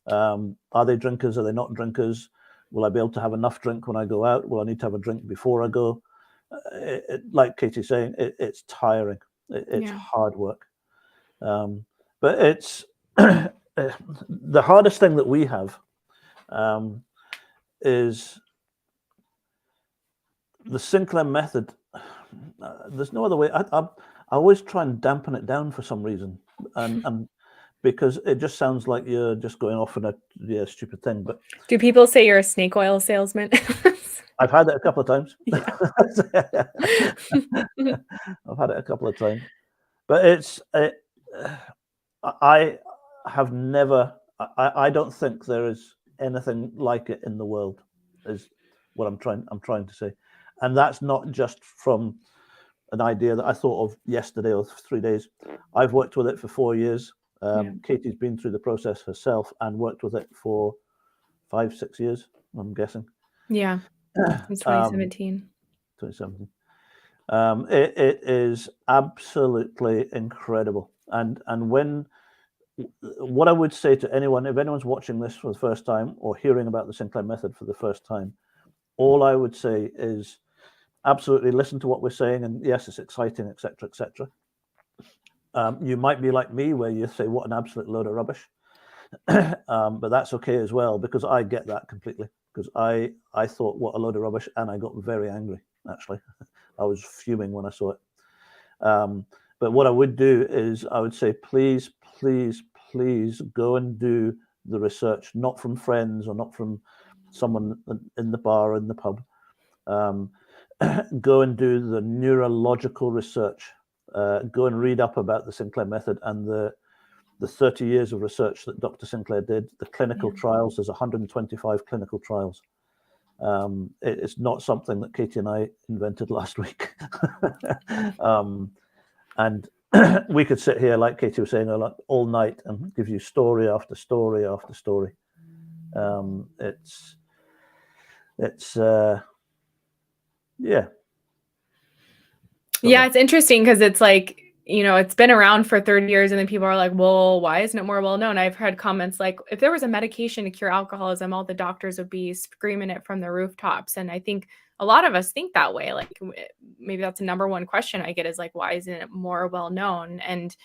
are they drinkers? Are they not drinkers? Will I be able to have enough drink when I go out? Will I need to have a drink before I go? Like Katie's saying, it's tiring. It's hard work. But it's the hardest thing that we have is the Sinclair method. There's no other way. I always try and dampen it down for some reason, and because it just sounds like you're just going off on a stupid thing. But
do people say you're a snake oil salesman?
I've had it a couple of times. I've had it a couple of times, but I have never. I don't think there is anything like it in the world. Is what I'm trying to say, and that's not just from an idea that I thought of yesterday or 3 days. I've worked with it for 4 years. Katie's been through the process herself and worked with it for 5-6 years, I'm guessing.
Yeah, since 2017.
2017. It is absolutely incredible. And what I would say to anyone, if anyone's watching this for the first time or hearing about the Sinclair method for the first time, all I would say is absolutely listen to what we're saying. And yes, it's exciting, etc., etc. You might be like me, where you say, what an absolute load of rubbish. But that's okay as well, because I get that completely. Because I thought, what a load of rubbish, and I got very angry, actually. I was fuming when I saw it. But what I would do is I would say, please, please, please go and do the research, not from friends or not from someone in the bar or in the pub. Go and do the neurological research. Go and read up about the Sinclair method and the 30 years of research that Dr. Sinclair did, the clinical trials. There's 125 clinical trials. It's not something that Katie and I invented last week. And we could sit here, like Katie was saying, all night and give you story after story after story. It's
it's interesting because it's like, it's been around for 30 years and then people are like, well, why isn't it more well known? I've heard comments like, if there was a medication to cure alcoholism, all the doctors would be screaming it from the rooftops. And I think a lot of us think that way. Like, maybe that's the number one question I get is like, why isn't it more well known? And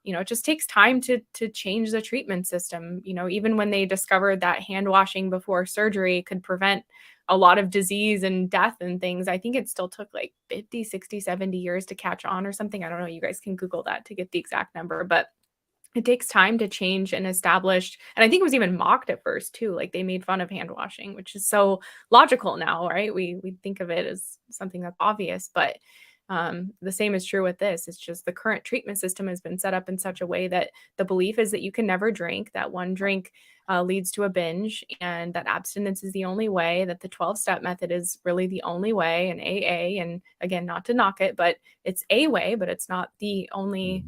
it just takes time to change the treatment system. Even when they discovered that hand washing before surgery could prevent a lot of disease and death and things, I think it still took like 50, 60, 70 years to catch on or something. I don't know. You guys can Google that to get the exact number, but it takes time to change and establish. And I think it was even mocked at first too. Like they made fun of hand washing, which is so logical now, right? We think of it as something that's obvious, but the same is true with this. It's just the current treatment system has been set up in such a way that the belief is that you can never drink, that one drink leads to a binge, and that abstinence is the only way, that the 12-step method is really the only way, and AA, and again, not to knock it, but it's a way, but it's not the only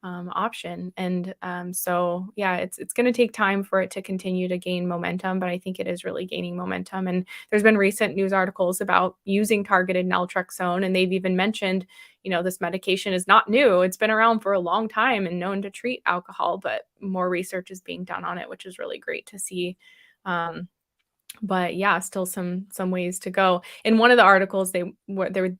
option. And so, yeah, it's going to take time for it to continue to gain momentum, but I think it is really gaining momentum. And there's been recent news articles about using targeted naltrexone, and they've even mentioned, this medication is not new. It's been around for a long time and known to treat alcohol, but more research is being done on it, which is really great to see. But yeah, still some ways to go. In one of the articles, they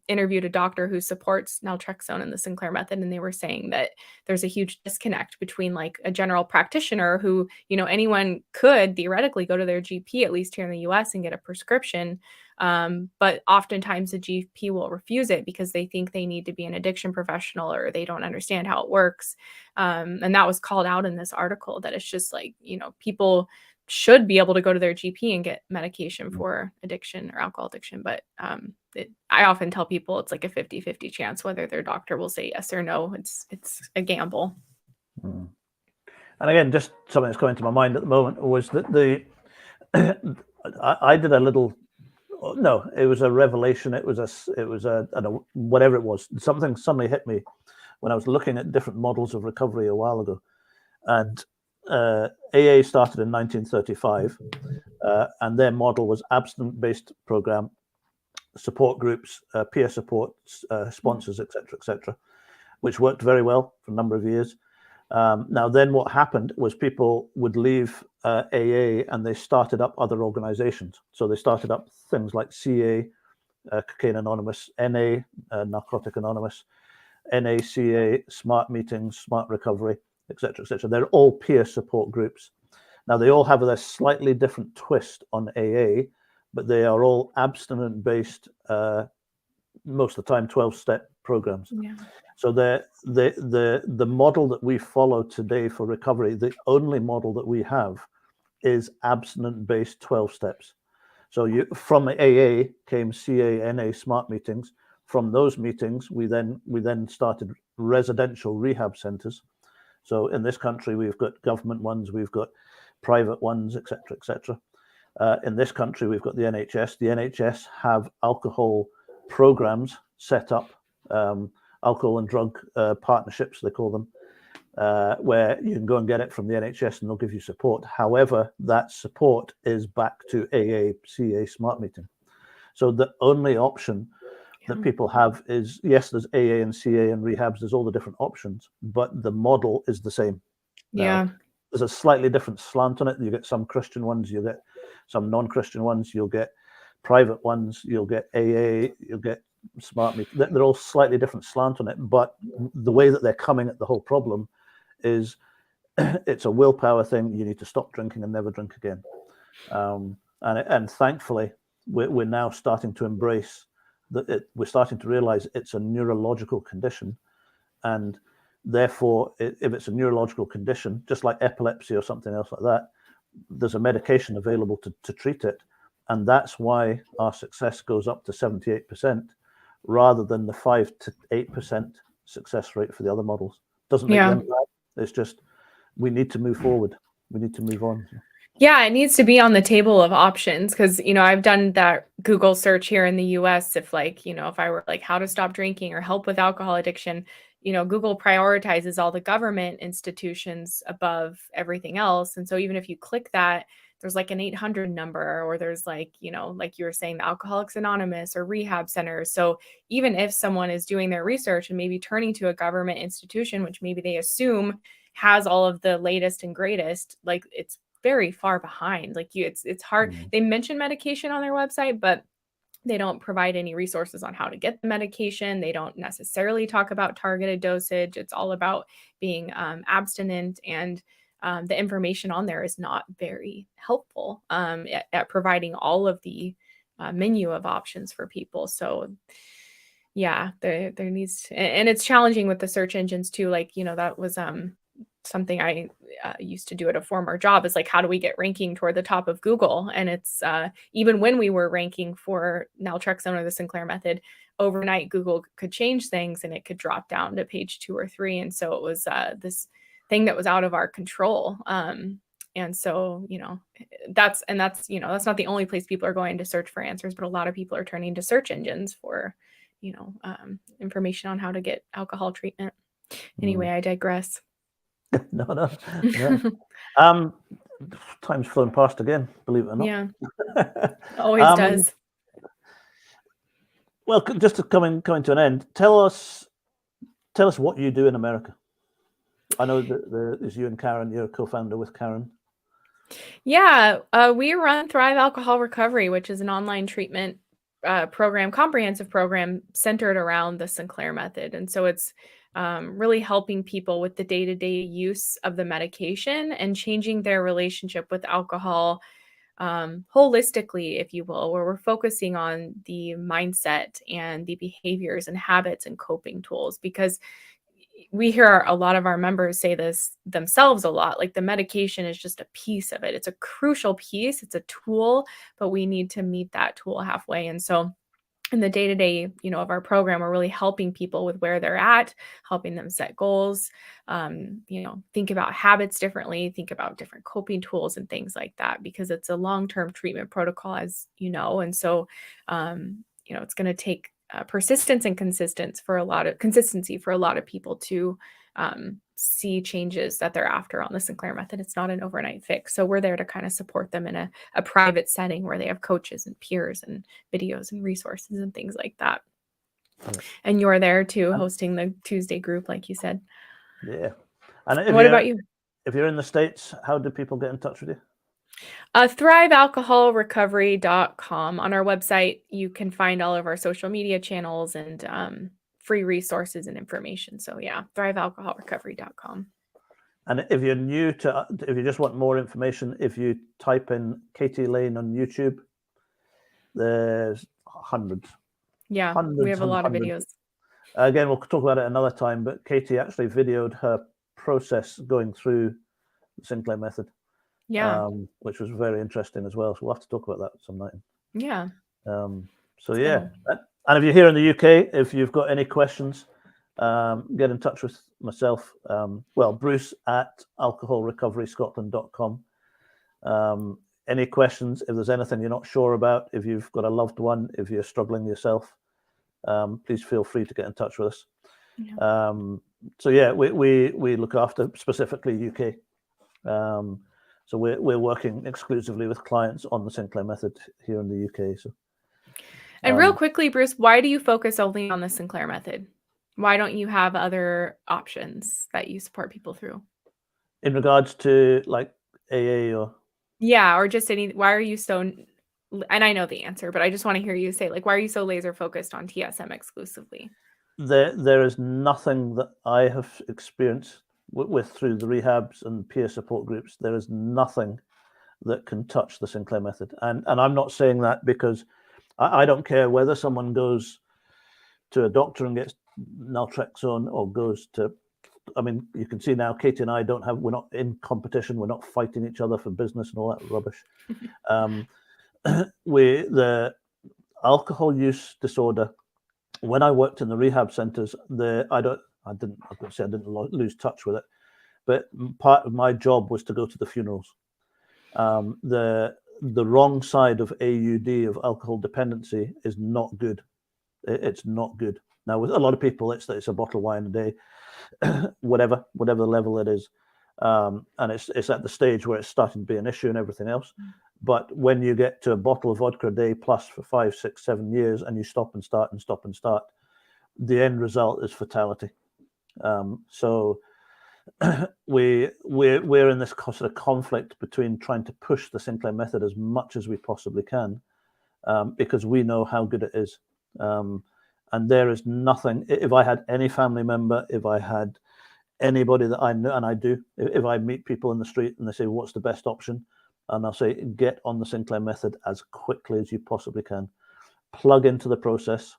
interviewed a doctor who supports naltrexone and the Sinclair method, and they were saying that there's a huge disconnect between like a general practitioner who, anyone could theoretically go to their GP, at least here in the US, and get a prescription. But oftentimes the GP will refuse it because they think they need to be an addiction professional or they don't understand how it works. And that was called out in this article, that it's just like, people should be able to go to their GP and get medication for addiction or alcohol addiction. But I often tell people it's like a 50-50 chance whether their doctor will say yes or no. It's a gamble.
And again, just something that's coming to my mind at the moment was that I did a little, no, it was a revelation. It was a I don't know, whatever it was. Something suddenly hit me when I was looking at different models of recovery a while ago. And AA started in 1935, and their model was abstinence-based program, support groups, peer support, sponsors, etc., which worked very well for a number of years. Now, then what happened was people would leave AA and they started up other organizations. So they started up things like CA, Cocaine Anonymous, NA, Narcotic Anonymous, NACA, Smart Meetings, Smart Recovery, etc. They're all peer support groups. Now, they all have a slightly different twist on AA, but they are all abstinence-based, most of the time 12-step programs.
Yeah.
So the model that we follow today for recovery, the only model that we have is abstinence-based 12 steps. So from AA came CA, NA, Smart Meetings. From those meetings, we then started residential rehab centers. So in this country, we've got government ones, we've got private ones, etc. In this country, we've got the NHS. The NHS have alcohol programs set up, alcohol and drug partnerships, they call them, where you can go and get it from the NHS and they'll give you support. However, that support is back to AA, CA, Smart Meeting. So the only option that people have is, yes, there's AA and CA and rehabs, there's all the different options, but the model is the same.
Yeah.
Now, there's a slightly different slant on it. You get some Christian ones, you get some non-Christian ones, you'll get private ones, you'll get AA, you'll get Smart Meter. They're all slightly different slant on it, but the way that they're coming at the whole problem is it's a willpower thing. You need to stop drinking and never drink again. And thankfully, we're now starting to embrace that. We're starting to realize it's a neurological condition, and therefore, if it's a neurological condition, just like epilepsy or something else like that, there's a medication available to treat it. And that's why our success goes up to 78% rather than the 5 to 8% success rate for the other models. Doesn't make them bad. It's just we need to move forward. We need to move on.
Yeah, it needs to be on the table of options because, I've done that Google search here in the US. If if I were like how to stop drinking or help with alcohol addiction, Google prioritizes all the government institutions above everything else. And so even if you click that, there's like an 800 number, or there's like you were saying, the Alcoholics Anonymous or rehab centers. So even if someone is doing their research and maybe turning to a government institution, which maybe they assume has all of the latest and greatest, like it's very far behind. Like it's hard. They mention medication on their website, but they don't provide any resources on how to get the medication. They don't necessarily talk about targeted dosage. It's all about being abstinent, and the information on there is not very helpful at providing all of the menu of options for people. So yeah, there needs to, and it's challenging with the search engines too. Like, that was something I used to do at a former job, is like, how do we get ranking toward the top of Google? And it's even when we were ranking for naltrexone or the Sinclair method, overnight Google could change things and it could drop down to page 2 or 3. And so it was this thing that was out of our control. And so, that's not the only place people are going to search for answers, but a lot of people are turning to search engines for, information on how to get alcohol treatment. Anyway, I digress.
No. Time's flown past again, believe it or not.
Yeah, always does.
Well, just to coming to an end, tell us what you do in America. I know that there's you and Karen. You're a co-founder with Karen.
Yeah, we run Thrive Alcohol Recovery, which is an online treatment program, comprehensive program centered around the Sinclair method. And so it's really helping people with the day-to-day use of the medication and changing their relationship with alcohol holistically, if you will, where we're focusing on the mindset and the behaviors and habits and coping tools, because we hear a lot of our members say this themselves a lot, like the medication is just a piece of it. It's a crucial piece. It's a tool, but we need to meet that tool halfway. And so in the day-to-day, of our program, we're really helping people with where they're at, helping them set goals, think about habits differently, think about different coping tools and things like that, because it's a long-term treatment protocol, as you know. And so, it's going to take persistence and consistency for a lot of people to see changes that they're after on the Sinclair method. It's not an overnight fix. So we're there to kind of support them in a private setting where they have coaches and peers and videos and resources and things like that. Yeah. And you're there too, hosting the Tuesday group, like you said.
Yeah. And
what about you?
If you're in the States, how do people get in touch with you?
ThriveAlcoholRecovery.com. On our website, you can find all of our social media channels and free resources and information. So yeah, ThriveAlcoholRecovery.com.
And if you're new to, if you just want more information, if you type in Katie Lane on YouTube, there's hundreds.
Yeah, we have a lot of videos.
Again, we'll talk about it another time, but Katie actually videoed her process going through the Sinclair method.
Yeah.
Which was very interesting as well. So we'll have to talk about that some night.
Yeah.
So yeah. And if you're here in the UK, if you've got any questions, get in touch with myself. Bruce at alcoholrecoveryscotland.com. Any questions, if there's anything you're not sure about, if you've got a loved one, if you're struggling yourself, please feel free to get in touch with us. Yeah. So yeah, we look after specifically UK. So we're working exclusively with clients on the Sinclair method here in the UK. So,
and real quickly, Bruce, why do you focus only on the Sinclair method? Why don't you have other options that you support people through?
In regards to like AA or?
Yeah, or just why are you so, and I know the answer, but I just want to hear you say, like, why are you so laser focused on TSM exclusively?
There is nothing that I have experienced with through the rehabs and peer support groups. There is nothing that can touch the Sinclair method. And I'm not saying that because I don't care whether someone goes to a doctor and gets naltrexone or goes to, I mean, you can see now Katie and I we're not in competition. We're not fighting each other for business and all that rubbish. The alcohol use disorder, when I worked in the rehab centers, I didn't lose touch with it, but part of my job was to go to the funerals. The wrong side of AUD, of alcohol dependency, is not good. It's not good. Now, with a lot of people, it's a bottle of wine a day, whatever the level it is, and it's at the stage where it's starting to be an issue and everything else. But when you get to a bottle of vodka a day plus for 5, 6, 7 years, and you stop and start and stop and start, the end result is fatality. So we're in this sort of conflict between trying to push the Sinclair method as much as we possibly can, because we know how good it is. And there is nothing, if I had any family member, if I had anybody that I know, and I do, if I meet people in the street and they say, what's the best option? And I'll say, get on the Sinclair method as quickly as you possibly can. Plug into the process.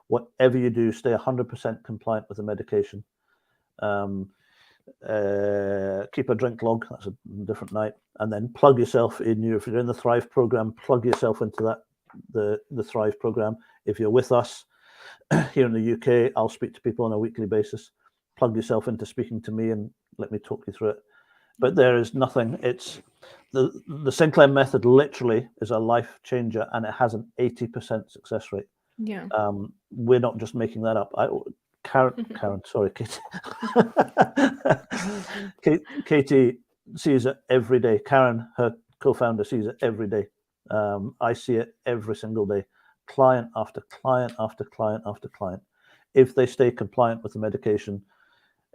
Whatever you do, stay 100% compliant with the medication. Keep a drink log. That's a different night. And then plug yourself in. If you're in the Thrive program, plug yourself into that the Thrive program. If you're with us here in the UK, I'll speak to people on a weekly basis. Plug yourself into speaking to me and let me talk you through it. But there is nothing. It's the Sinclair method literally is a life changer, and it has an 80% success rate.
Yeah.
We're not just making that up. Karen, sorry, Katie. Katie sees it every day. Karen, her co-founder, sees it every day. I see it every single day. Client after client after client after client. If they stay compliant with the medication,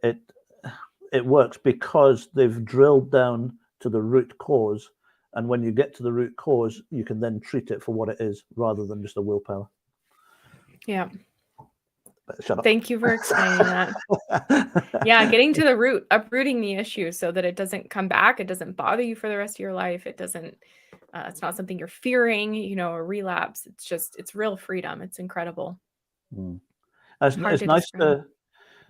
it works because they've drilled down to the root cause. And when you get to the root cause, you can then treat it for what it is rather than just a willpower.
Yeah.
Shut up.
Thank you for explaining that. Yeah, getting to the root, uprooting the issue so that it doesn't come back. It doesn't bother you for the rest of your life. It doesn't, it's not something you're fearing, a relapse. It's real freedom. It's incredible.
It's nice to,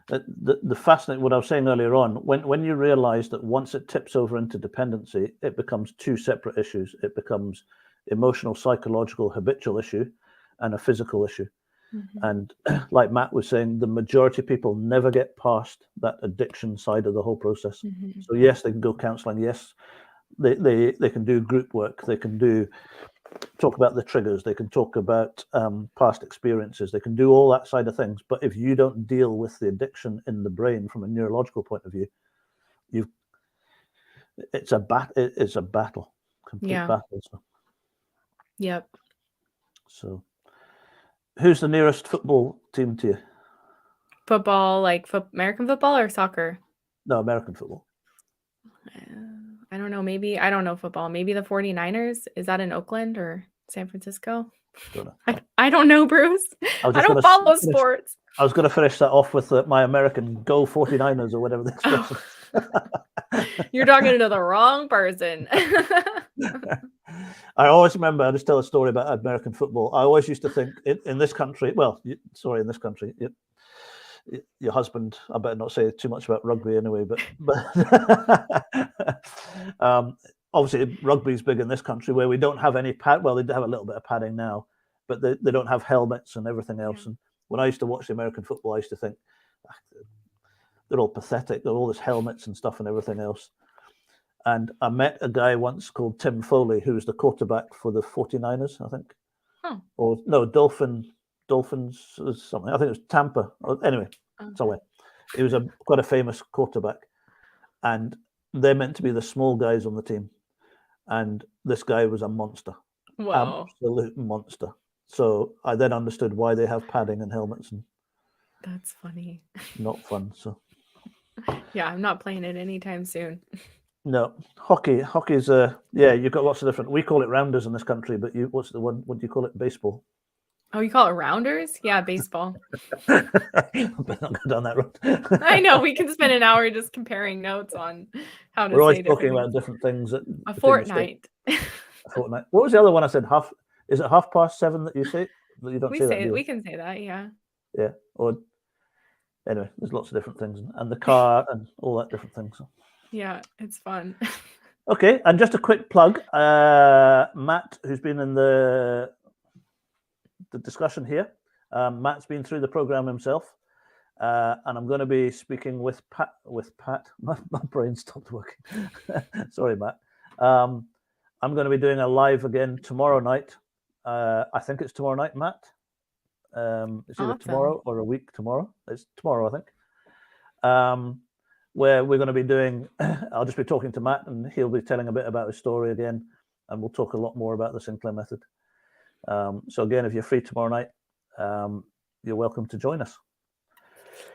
the fascinating, what I was saying earlier on, when you realize that once it tips over into dependency, it becomes two separate issues. It becomes emotional, psychological, habitual issue and a physical issue. And like Matt was saying, the majority of people never get past that addiction side of the whole process. So yes, they can go counseling. Yes, they can do group work. They can talk about the triggers. They can talk about past experiences. They can do all that side of things. But if you don't deal with the addiction in the brain from a neurological point of view, it's a battle, complete battle. So.
Yep.
So. Who's the nearest football team to you?
Football, like American football or soccer?
No, American football.
I don't know. Maybe, I don't know football. Maybe the 49ers. Is that in Oakland or San Francisco?
Don't know.
I don't know, Bruce. I don't follow sports.
I was going to finish that off with my American Go 49ers or whatever the expression.
You're talking to the wrong person.
I always remember, I'll just tell a story about American football. I always used to think in this country, in this country, your husband, I better not say too much about rugby anyway, but obviously rugby's big in this country where we don't have any well, they have a little bit of padding now, but they don't have helmets and everything else. Yeah. And when I used to watch the American football, I used to think, they're all pathetic. They're all this helmets and stuff and everything else. And I met a guy once called Tim Foley, who was the quarterback for the 49ers, I think.
Oh.
Or no, Dolphins or something. I think it was Tampa. Anyway, somewhere. He was quite a famous quarterback. And they're meant to be the small guys on the team. And this guy was a monster.
Wow.
Absolute monster. So I then understood why they have padding and helmets. And
that's funny.
Not fun. So.
Yeah, I'm not playing it anytime soon.
No, hockey's you've got lots of different. We call it rounders in this country, but what's the one? What do you call it? Baseball.
Oh, you call it rounders? Yeah, baseball.
I better not go down that road.
I know we can spend an hour just comparing notes on how to.
We're always talking about different things.
A fortnight.
A fortnight. What was the other one I said? Is it 7:30 that you say? That you don't
we
say
say
that.
We can say that. Yeah.
Yeah. Or anyway, there's lots of different things, and the car and all that different things. So.
Yeah, it's fun.
Okay, and just a quick plug. Matt, who's been in the discussion here, Matt's been through the program himself, and I'm going to be speaking with Pat. My brain stopped working. Sorry, Matt. I'm going to be doing a live again tomorrow night. I think it's tomorrow night, Matt. It's either tomorrow or a week tomorrow. It's tomorrow, I think. Where we're going to be doing, I'll just be talking to Matt and he'll be telling a bit about his story again, and we'll talk a lot more about the Sinclair method. So again, if you're free tomorrow night, you're welcome to join us.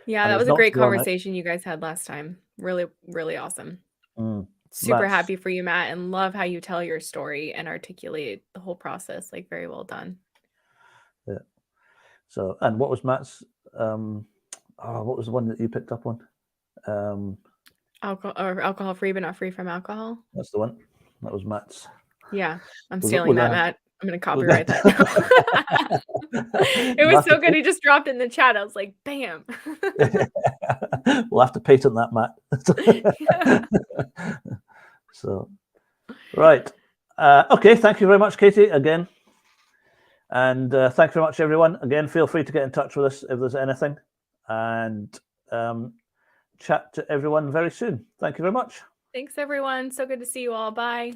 Yeah, that was a great conversation you guys had last time. Really, really awesome. Super happy for you, Matt, and love how you tell your story and articulate the whole process. Like, very well done.
Yeah. So, and what was Matt's, what was the one that you picked up on?
Alcohol free, but not free from alcohol.
That's the one. That was Matt's.
Yeah, I'm stealing that, Matt. I'm going to copyright that. It was so good. He just dropped it in the chat. I was like, bam.
We'll have to patent that, Matt. So, right. Okay. Thank you very much, Katie, again. And thanks very much, everyone. Again, feel free to get in touch with us if there's anything. And chat to everyone very soon. Thank you very much.
Thanks, everyone. So good to see you all. Bye.